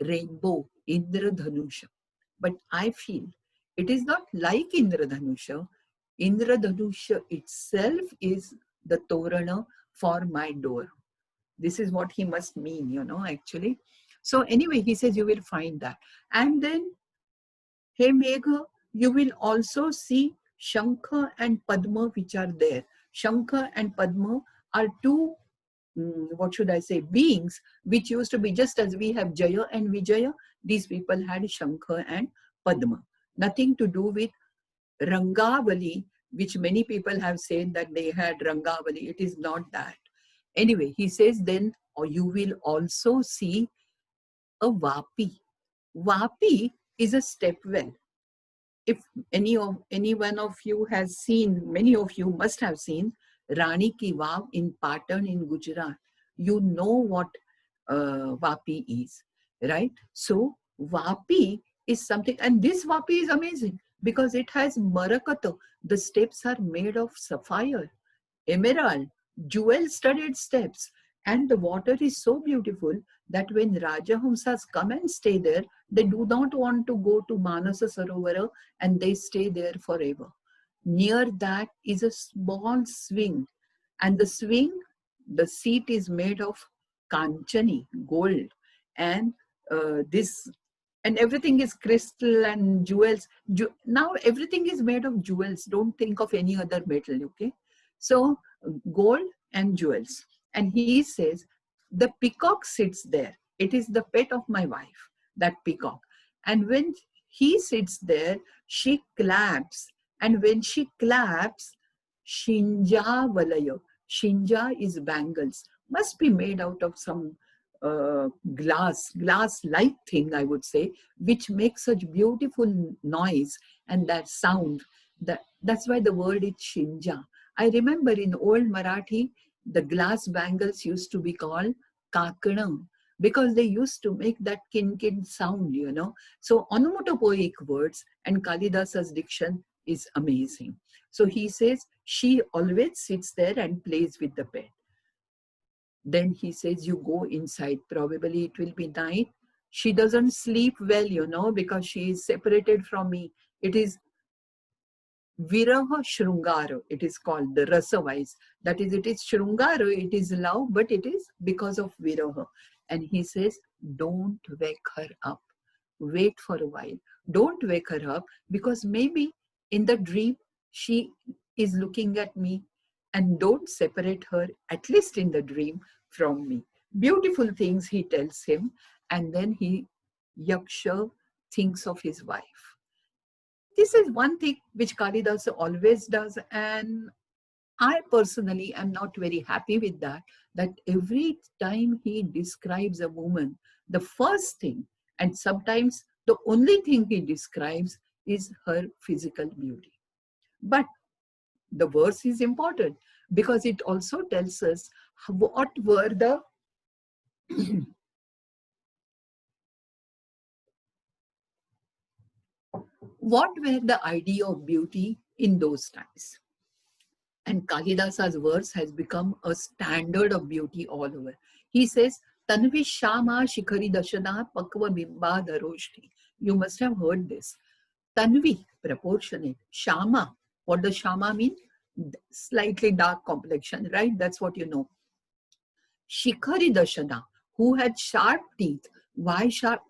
rainbow, Indradhanusha. But I feel it is not like Indradhanusha. Indradhanusha itself is the torana for my door. This is what he must mean, you know, actually. So anyway, he says you will find that. And then, hey Megha, you will also see Shankha and Padma which are there. Shankha and Padma are two, beings which used to be, just as we have Jaya and Vijaya, these people had Shankha and Padma. Nothing to do with Rangavali, which many people have said that they had Rangavali. It is not that. Anyway, he says then, or you will also see a Vapi. Vapi is a step well. If any one of you has seen, many of you must have seen Rani Ki Vav in Patan in Gujarat. You know what Vapi is, right? So Vapi is something, and this Vapi is amazing because it has Marakato. The steps are made of sapphire, emerald, jewel-studded steps, and the water is so beautiful that when Rajahamsas come and stay there, they do not want to go to Manasa Sarovara and they stay there forever. Near that is a small swing, and the swing, the seat is made of kanchani, gold, and this, and everything is crystal and jewels. Now everything is made of jewels. Don't think of any other metal, okay? So gold and jewels. And he says, the peacock sits there. It is the pet of my wife, that peacock. And when he sits there, she claps. And when she claps, Shinja Valayo. Shinja is bangles. Must be made out of some glass-like thing, I would say, which makes such beautiful noise and that sound. That's why the word is Shinja. I remember in old Marathi, the glass bangles used to be called kakanam because they used to make that kin sound, you know. So onomatopoeic words, and Kalidasa's diction is amazing. So he says, she always sits there and plays with the pet. Then he says, you go inside. Probably it will be night. She doesn't sleep well, you know, because she is separated from me. It is Viraha Shrungara, it is called, the rasa-wise. That is, it is Shrungara, it is love, but it is because of Viraha. And he says, don't wake her up. Wait for a while. Don't wake her up, because maybe in the dream, she is looking at me, and don't separate her, at least in the dream, from me. Beautiful things he tells him, and then Yaksha thinks of his wife. This is one thing which Kalidasa always does, and I personally am not very happy with that every time he describes a woman, the first thing, and sometimes the only thing he describes is her physical beauty. But the verse is important because it also tells us what were the what were the idea of beauty in those times. And Kalidasa's verse has become a standard of beauty all over. He says, Tanvi Shama Shikhari Dashana Pakva Bimba Daroshti. You must have heard this. Tanvi, proportionate. Shama, what does Shama mean? Slightly dark complexion, right? That's what you know. Shikhari Dashana, who had sharp teeth. Why sharp?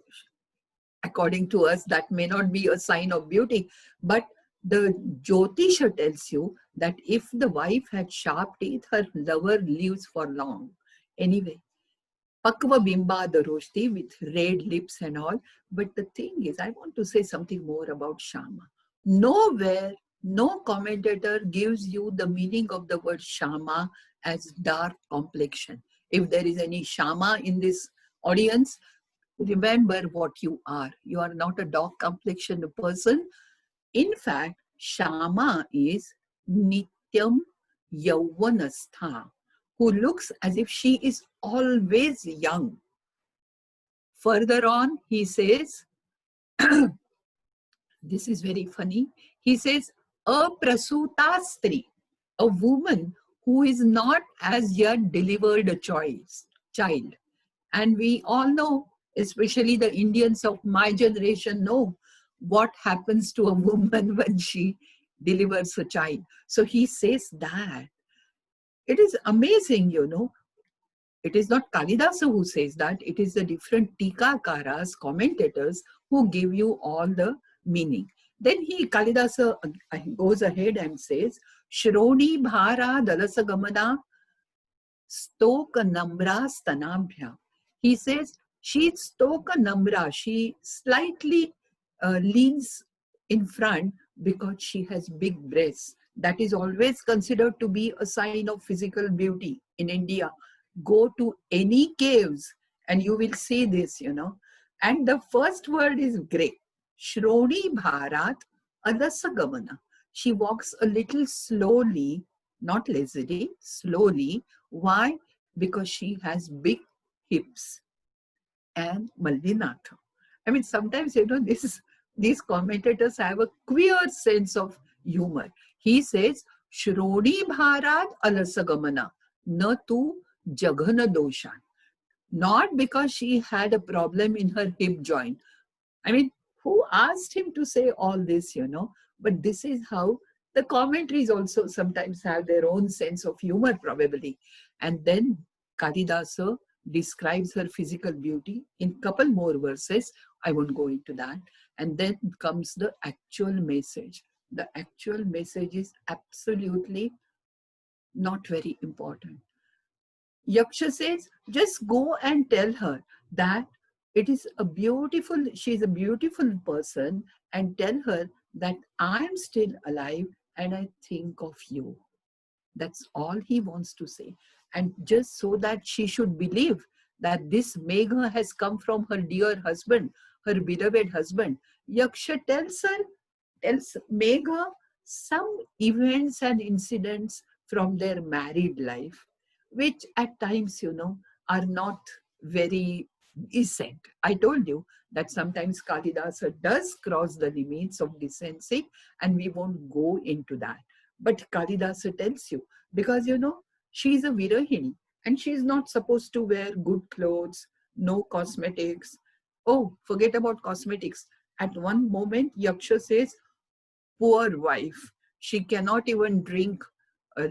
According to us, that may not be a sign of beauty, but the Jyotisha tells you that if the wife had sharp teeth, her lover lives for long. Anyway, Pakva Bimba Daroshti with red lips and all. But the thing is, I want to say something more about Shama. Nowhere, no commentator gives you the meaning of the word Shama as dark complexion. If there is any Shama in this audience, remember what you are. You are not a dark complexioned person. In fact, Shama is Nityam Yauvanastha, who looks as if she is always young. Further on, he says, this is very funny. He says, Aprasuta Stri, a woman who is not as yet delivered a child. And we all know, especially the Indians of my generation know what happens to a woman when she delivers a child. So he says that. It is amazing, you know. It is not Kalidasa who says that. It is the different Tikakaras, commentators, who give you all the meaning. Then Kalidasa goes ahead and says, Shroni Bhara Dalasa Gamana Stoka Namra Stanabhya. He says, she stoka namra, she slightly leans in front because she has big breasts. That is always considered to be a sign of physical beauty in India. Go to any caves and you will see this, And the first word is grey. Shroni Bharat Adasagamana. She walks a little slowly, not lazily, slowly. Why? Because she has big hips. And Malvinatha. I mean, sometimes, these commentators have a queer sense of humor. He says, Shroni Bharat Alasagamana, na tu Jaghana Doshan. Not because she had a problem in her hip joint. I mean, who asked him to say all this, But this is how the commentaries also sometimes have their own sense of humor, probably. And then Kalidasa describes her physical beauty in couple more verses. I won't go into that. And then comes the actual message. The actual message is absolutely not very important. Yaksha says, just go and tell her that she's a beautiful person, and tell her that I'm still alive and I think of you. That's all he wants to say. And just so that she should believe that this Megha has come from her dear husband, her beloved husband, Yaksha tells Megha some events and incidents from their married life, which at times, are not very decent. I told you that sometimes Kalidasa does cross the limits of decency, and we won't go into that. But Kalidasa tells you, because, she's a Virahini and she's not supposed to wear good clothes, no cosmetics. Oh, forget about cosmetics. At one moment, Yaksha says, poor wife, she cannot even drink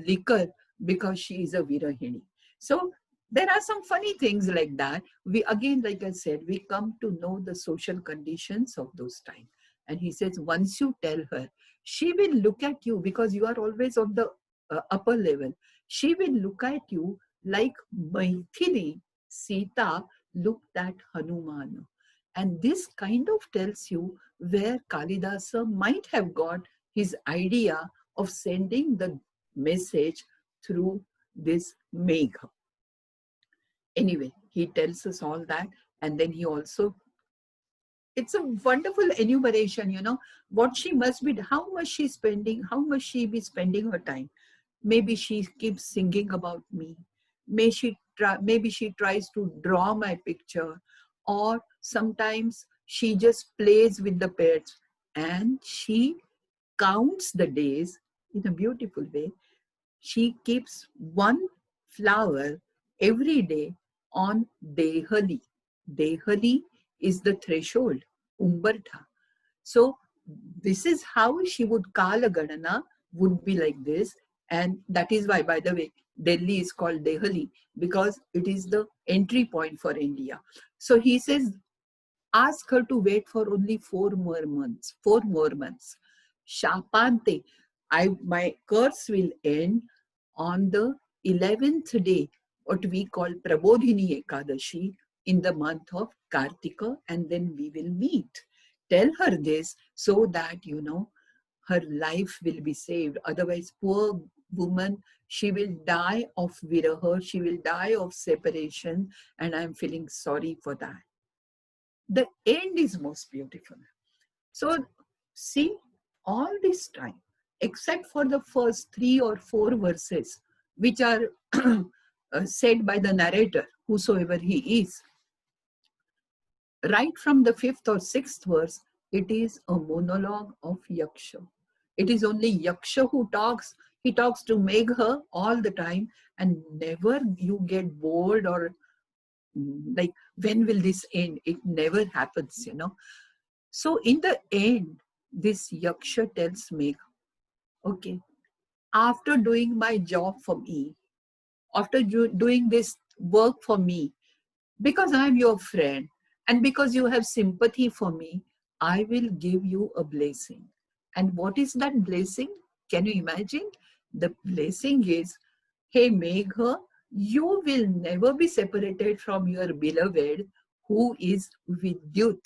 liquor because she is a Virahini. So there are some funny things like that. We again, like I said, we come to know the social conditions of those times. And he says, once you tell her, she will look at you because you are always on the upper level. She will look at you like Maithili, Sita looked at Hanuman. And this kind of tells you where Kalidasa might have got his idea of sending the message through this Megha. Anyway, he tells us all that, and then he also, it's a wonderful enumeration, what she must be, how must she be spending her time. Maybe she keeps singing about me. Maybe she tries to draw my picture, or sometimes she just plays with the pets and she counts the days in a beautiful way. She keeps one flower every day on Dehali. Dehali is the threshold, Umbartha. So this is how she would, Kala Ganana would be like this. And that is why, by the way, Delhi is called Dehali, because it is the entry point for India. So he says, ask her to wait for only 4 more months. Shapante, my curse will end on the 11th day, what we call Prabodhini Ekadashi, in the month of Kartika, and then we will meet. Tell her this so that, her life will be saved. Otherwise, poor woman, she will die of viraha, she will die of separation, and I'm feeling sorry for that. The end is most beautiful. So, see, all this time, except for the first 3 or 4 verses, which are said by the narrator, whosoever he is, right from the 5th or 6th verse, it is a monologue of Yaksha. It is only Yaksha who talks. He talks to Megha all the time, and never you get bored or like, when will this end? It never happens, So in the end, this Yaksha tells Megha, okay, after doing my job for me, after doing this work for me, because I am your friend and because you have sympathy for me, I will give you a blessing. And what is that blessing? Can you imagine? The blessing is, hey Megha, you will never be separated from your beloved, who is Vidyut,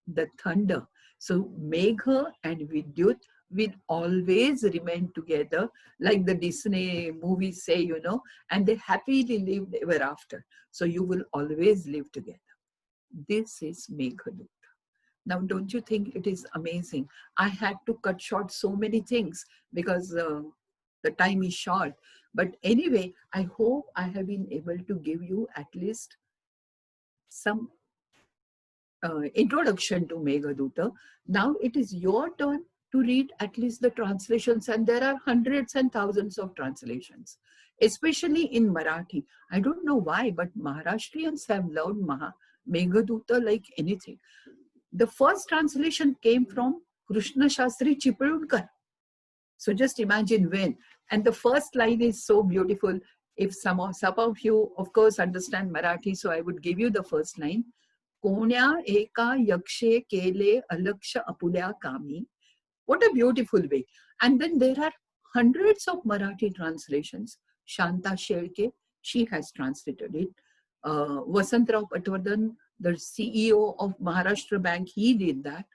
the thunder. So Megha and Vidyut will always remain together, like the Disney movies say, you know, and they happily lived ever after. So you will always live together. This is Meghadoot. Now, don't you think it is amazing? I had to cut short so many things because the time is short. But anyway, I hope I have been able to give you at least some introduction to Meghaduta. Now it is your turn to read at least the translations, and there are hundreds and thousands of translations, especially in Marathi. I don't know why, but Maharashtrians have loved Meghaduta like anything. The first translation came from Krishna Shastri Chipaludkar. So just imagine when. And the first line is so beautiful. If some of you, of course, understand Marathi, so I would give you the first line. Konya eka yakshe kele alaksha apulya kami. What a beautiful way. And then there are hundreds of Marathi translations. Shanta Shelke, she has translated it. Vasantrao Patwardhan, the CEO of Maharashtra Bank, he did that.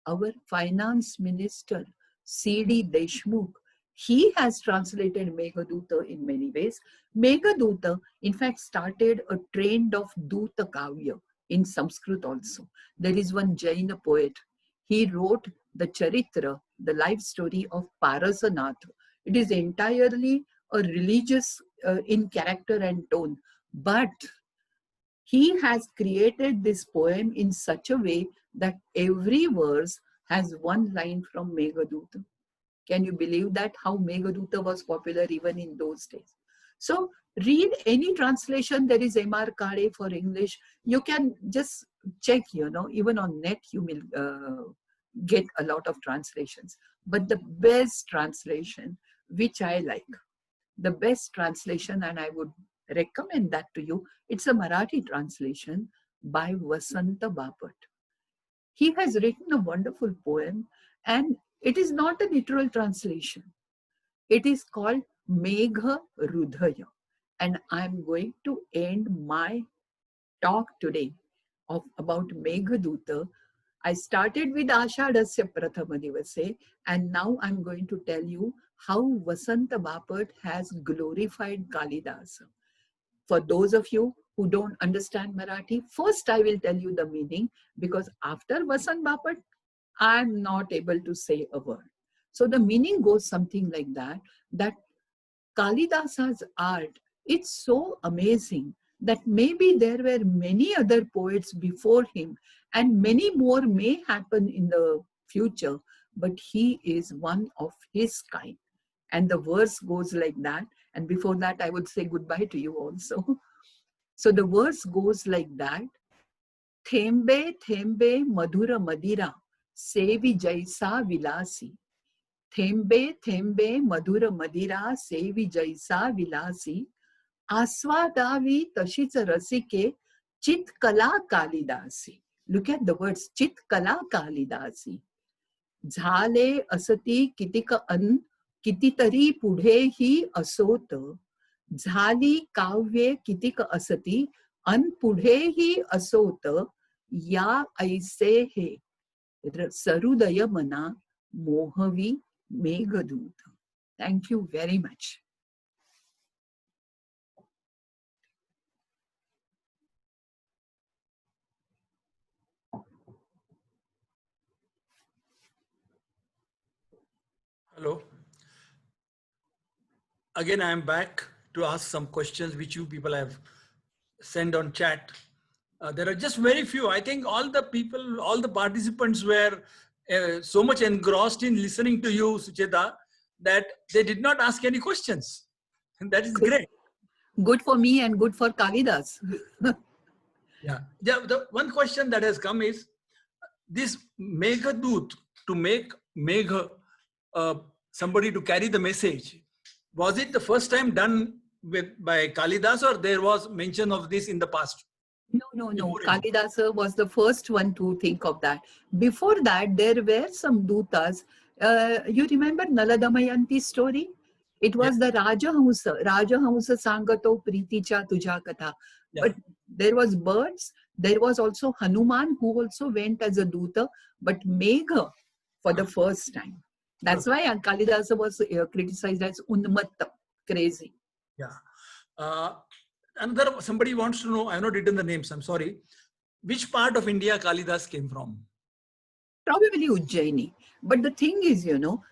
Our finance minister, C.D. Deshmukh, he has translated Meghaduta in many ways. Meghaduta, in fact, started a trend of Duta Kavya in Sanskrit also. There is one Jaina poet. He wrote the Charitra, the life story of Parasanath. It is entirely a religious in character and tone, but he has created this poem in such a way that every verse has one line from Meghaduta. Can you believe that? How Meghaduta was popular even in those days. So read any translation. There is M.R. Kade for English. You can just check, you know, even on net you will get a lot of translations. But the best translation, which I like, the best translation, and I would recommend that to you, it's a Marathi translation by Vasanta Bapat. He has written a wonderful poem, and it is not a literal translation. It is called Megha Rudhaya. And I'm going to end my talk today about Meghaduta. I started with Ashadasya Prathama Divase, and now I'm going to tell you how Vasanta Bapat has glorified Kalidasa. For those of you who don't understand Marathi, first I will tell you the meaning, because after Vasant Bapat, I'm not able to say a word. So the meaning goes something like that, that Kalidasa's art, it's so amazing that maybe there were many other poets before him and many more may happen in the future, but he is one of his kind. And the verse goes like that. And before that, I would say goodbye to you also. So the verse goes like that. Thembe, thembe, madhura madira, sevi jaisa vilasi. Thembe, thembe, madhura madira, sevi jaisa vilasi. Aswadavi tashich rasike, chit kala kalidasi. Look at the words, chit kala kalidasi. Zhale asati kitika an, कितीतरी पुढेही असोत, झाली काव्ये कितीक असती, अन पुढेही असोत, या ऐसे हे सरुदय मना मोहवी Meghdoot. Thank you very much. Hello. Again, I am back to ask some questions which you people have sent on chat. There are just very few. I think all the people, all the participants were so much engrossed in listening to you, Sucheta, that they did not ask any questions. And that is great. Good for me and good for Kalidas. Yeah. The one question that has come is this Meghadoot, to make Megha, somebody to carry the message. Was it the first time done by Kalidas, or there was mention of this in the past? No. Kalidasa was the first one to think of that. Before that, there were some dutas. You remember Nala Damayanti's story? It was the Rajahamsa Sangato Priticha Tuja Katha. Yeah. But there was birds. There was also Hanuman, who also went as a duta, but Megha for the first time. That's why Kalidasa was criticized as Unmatta, crazy. Yeah. Another, somebody wants to know, I have not written the names, I'm sorry. Which part of India Kalidas came from? Probably Ujjaini. But the thing is,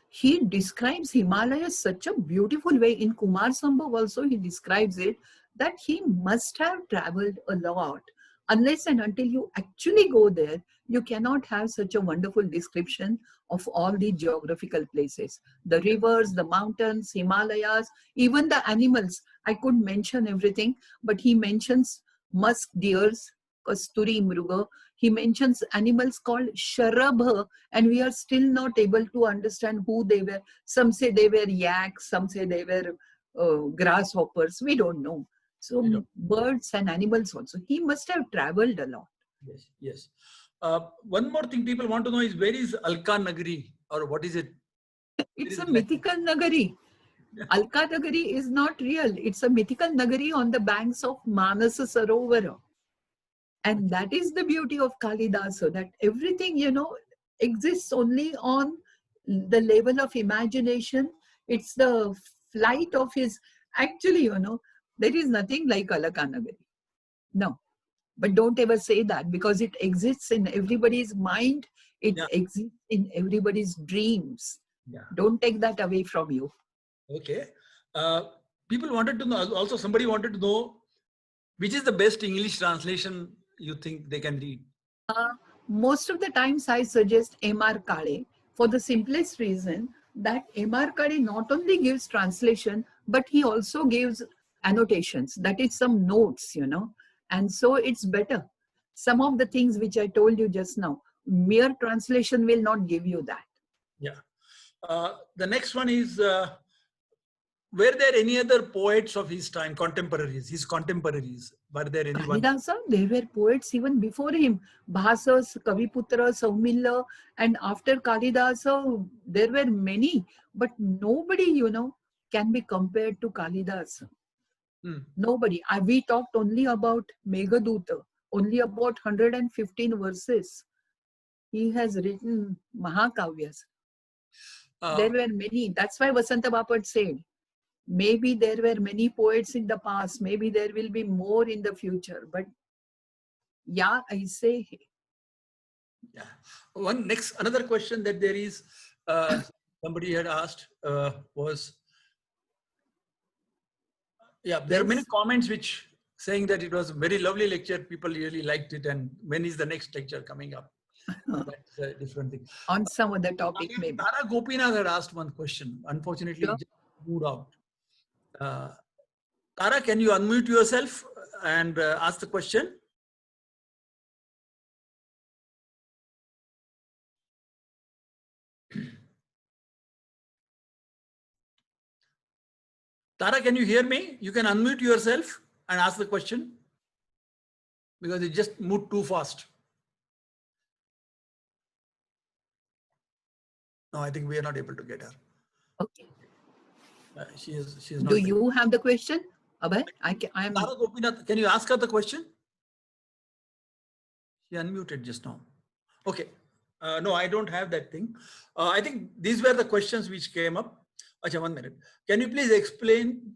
he describes Himalayas such a beautiful way. In Kumar Sambhav also, he describes it that he must have traveled a lot. Unless and until you actually go there, you cannot have such a wonderful description of all the geographical places. The rivers, the mountains, Himalayas, even the animals. I could mention everything, but he mentions musk deers, Kasturi Mruga. He mentions animals called Sharabha, and we are still not able to understand who they were. Some say they were yaks, some say they were grasshoppers. We don't know. So You know, birds and animals also. He must have traveled a lot. yes, yes. One more thing people want to know is, where is Alka Nagari, or what is it? Where It's is a it like? mythical Nagari. Alka Nagari is not real. It's a mythical Nagari on the banks of Manasa Sarovara. And that is the beauty of Kalidasa, that everything, exists only on the level of imagination. It's the flight of his, actually, there is nothing like Alakanagari. No. But don't ever say that, because it exists in everybody's mind. It Yeah, exists in everybody's dreams. yeah. Don't take that away from you. Okay. Uh, People wanted to know, also somebody wanted to know, which is the best English translation you think they can read? Uh, Most of the times I suggest M.R. Kade, for the simplest reason that M.R. Kade not only gives translation, but he also gives annotations, that is some notes, and so it's better. Some of the things which I told you just now, mere translation will not give you that. Yeah. The next one is, were there any other poets of his time, contemporaries, his contemporaries? Were there anyone? Kalidasa, there were poets even before him. Bhasas, Kaviputra, Saumilla, and after Kalidasa, there were many. But nobody, can be compared to Kalidasa. Hmm. Nobody. We talked only about Meghaduta, only about 115 verses. He has written Mahakavyas. There Uh, were many. That's why Vasanta Bapat said, maybe there were many poets in the past, maybe there will be more in the future. But yeah, I say, yeah. Another question that there is, somebody had asked, was, yeah, there are many yes. comments which saying that it was a very lovely lecture. People really liked it. And when is the next lecture coming up? That's a different thing. On some other topic, Again, maybe. Tara Gopinath had asked one question. Unfortunately, Sure. it just moved out. Tara, can you unmute yourself and ask the question? Tara, can you hear me? You can unmute yourself and ask the question, because it just moved too fast. No, I think we are not able to get her. Okay. She is Do not there. you have the question, Abhay? I'm. Tara Gopinath, can you ask her the question? She unmuted just now. Okay. No, I don't have that thing. I think these were the questions which came up. Acha, 1 minute. Can you please explain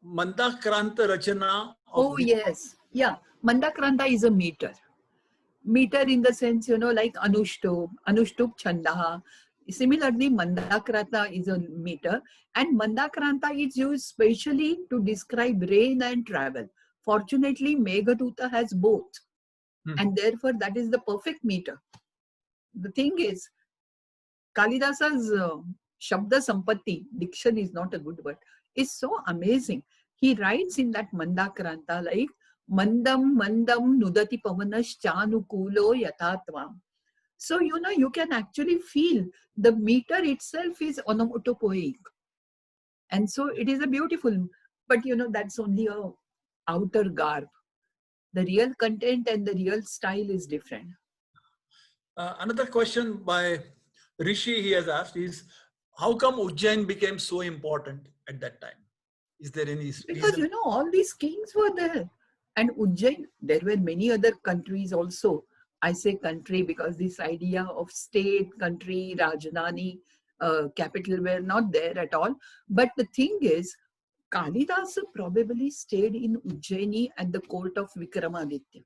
Mandakranta Rachana of Oh, yes. Yeah. Mandakranta is a meter. Meter in the sense, like Anushtup Chandaha. Similarly, Mandakranta is a meter, and Mandakranta is used specially to describe rain and travel. Fortunately, Meghaduta has both, and therefore that is the perfect meter. The thing is, Kalidasa's Shabda Sampatti, diction is not a good word, is so amazing. He writes in that Mandakranta like, Mandam Mandam Nudati Pavanas Chanukulo Yatatvam. So, you can actually feel the meter itself is onomatopoeic. And so it is a beautiful, but that's only a outer garb. The real content and the real style is different. Another question by Rishi he has asked is, how come Ujjain became so important at that time? Is there any Because, reason? all these kings were there. And Ujjain, there were many other countries also. I say country because this idea of state, country, Rajdhani, capital were not there at all. But the thing is, Kalidasa probably stayed in Ujjaini at the court of Vikramaditya.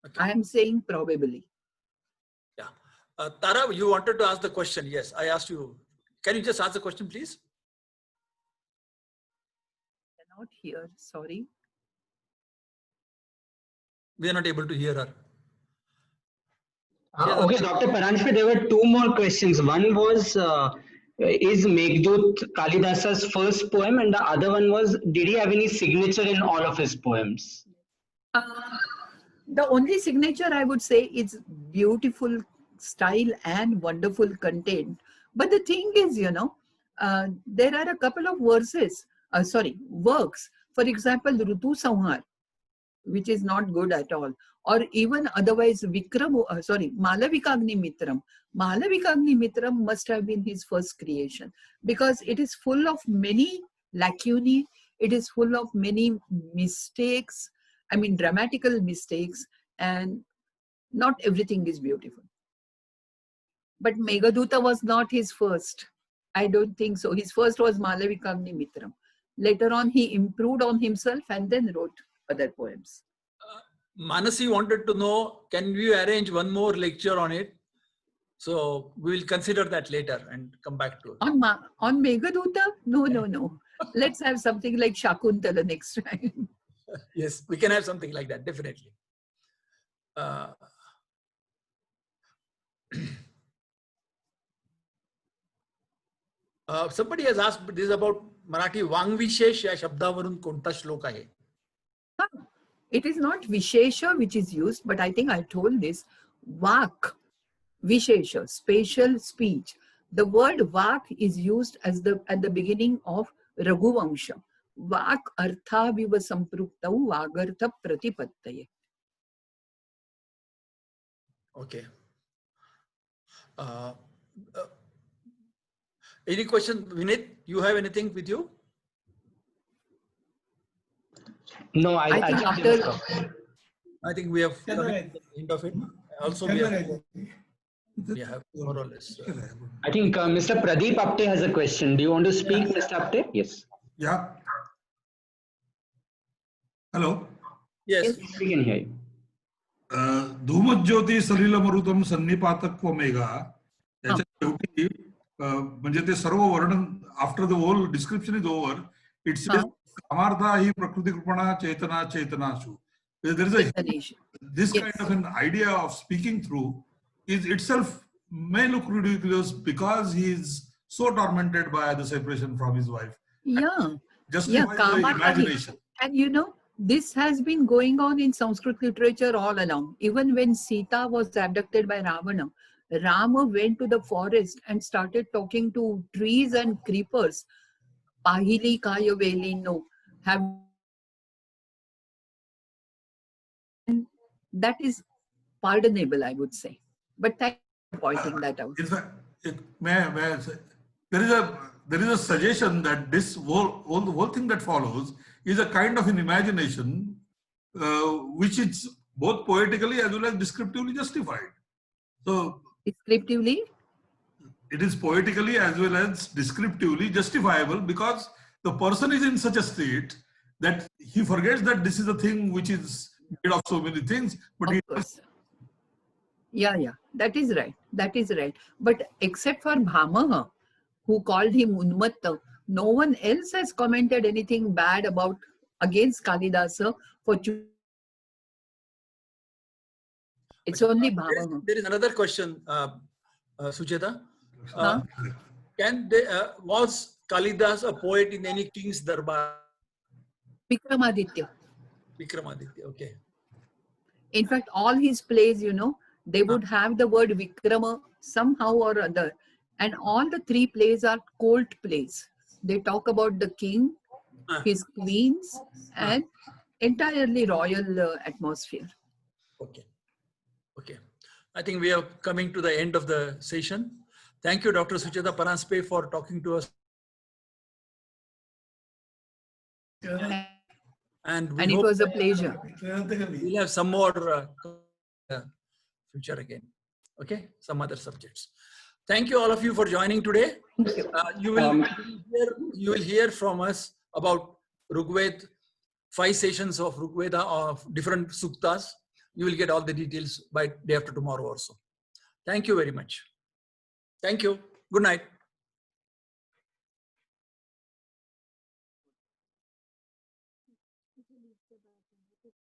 Okay. I am saying probably. Yeah. Tara, you wanted to ask the question. Yes, I asked you. Can you just ask the question, please? Cannot hear, sorry. We are not able to hear her. Okay, Dr. Paranjpe, there were two more questions. One was, is Meghdut Kalidasa's first poem? And the other one was, did he have any signature in all of his poems? The only signature I would say is beautiful style and wonderful content. But the thing is, there are a couple of works. For example, Rutu Samhar, which is not good at all. Or even otherwise, Malavikagni Mitram. Malavikagni Mitram must have been his first creation because it is full of many lacunae, it is full of many mistakes, dramatical mistakes, and not everything is beautiful. But Meghaduta was not his first. I don't think so. His first was Malavikagni Mitram. Later on, he improved on himself and then wrote other poems. Manasi wanted to know, can we arrange one more lecture on it? So we will consider that later and come back to it. On Meghaduta? No. Let's have something like Shakuntala next time. Yes, we can have something like that, definitely. Somebody has asked this about Marathi Vangvishesh या शब्दावरून कोणता श्लोक आहे? It is not Vishesha which is used, but I think I told this. Vak, Vishesha, spatial speech. The word Vak is used at the beginning of Raghuvamsha. Vak artha viva sampruktav vagartha pratipattaye. Okay. Any question, Vinit? You have anything with you? No, I think after. I think we have come to the end of it. Also, we have more or less. I think Mr. Pradeep Apte has a question. Do you want to speak, Mr. Apte? Yes. Yeah. Hello. Yes. We can hear you. धूमज्योती Salil मरुतम सन्निपातक Megha याच्या शेवटी म्हणजे ते सर्व वर्णन after the whole description is over it's कामार्था ही प्रकृती कृपणा चेतना चेतनाशु. There is this kind of an idea of speaking through is itself may look ridiculous because he is so tormented by the separation from his wife. Yeah. Justify the imagination. And this has been going on in Sanskrit literature all along. Even when Sita was abducted by Ravana, Rama went to the forest and started talking to trees and creepers. Pahili kaya velino. That is pardonable, I would say. But thank you for pointing that out. In fact, there is a suggestion that this whole thing that follows is a kind of an imagination which is both poetically as well as descriptively justified. So descriptively? It is poetically as well as descriptively justifiable because the person is in such a state that he forgets that this is a thing which is made of so many things. But of course. Yeah, that is right. That is right. But except for Bhamaha, who called him Unmatta, no one else has commented anything bad against Kalidasa for it's only Bhamaha. There is another question, Sucheta. Was Kalidas a poet in any king's darbar? Vikramaditya. Vikramaditya, okay. In fact, all his plays, they would have the word Vikrama somehow or other. And all the three plays are court plays. They talk about the king, his queens, and entirely royal atmosphere. Okay. I think we are coming to the end of the session. Thank you, Dr. Sucheta Paranjpe, for talking to us. And it was a pleasure. We'll have some more future again. Okay, some other subjects. Thank you all of you for joining today. You will hear from us about Rigveda, 5 sessions of Rigveda of different suktas. You will get all the details by day after tomorrow also. Thank you very much. Thank you. Good night.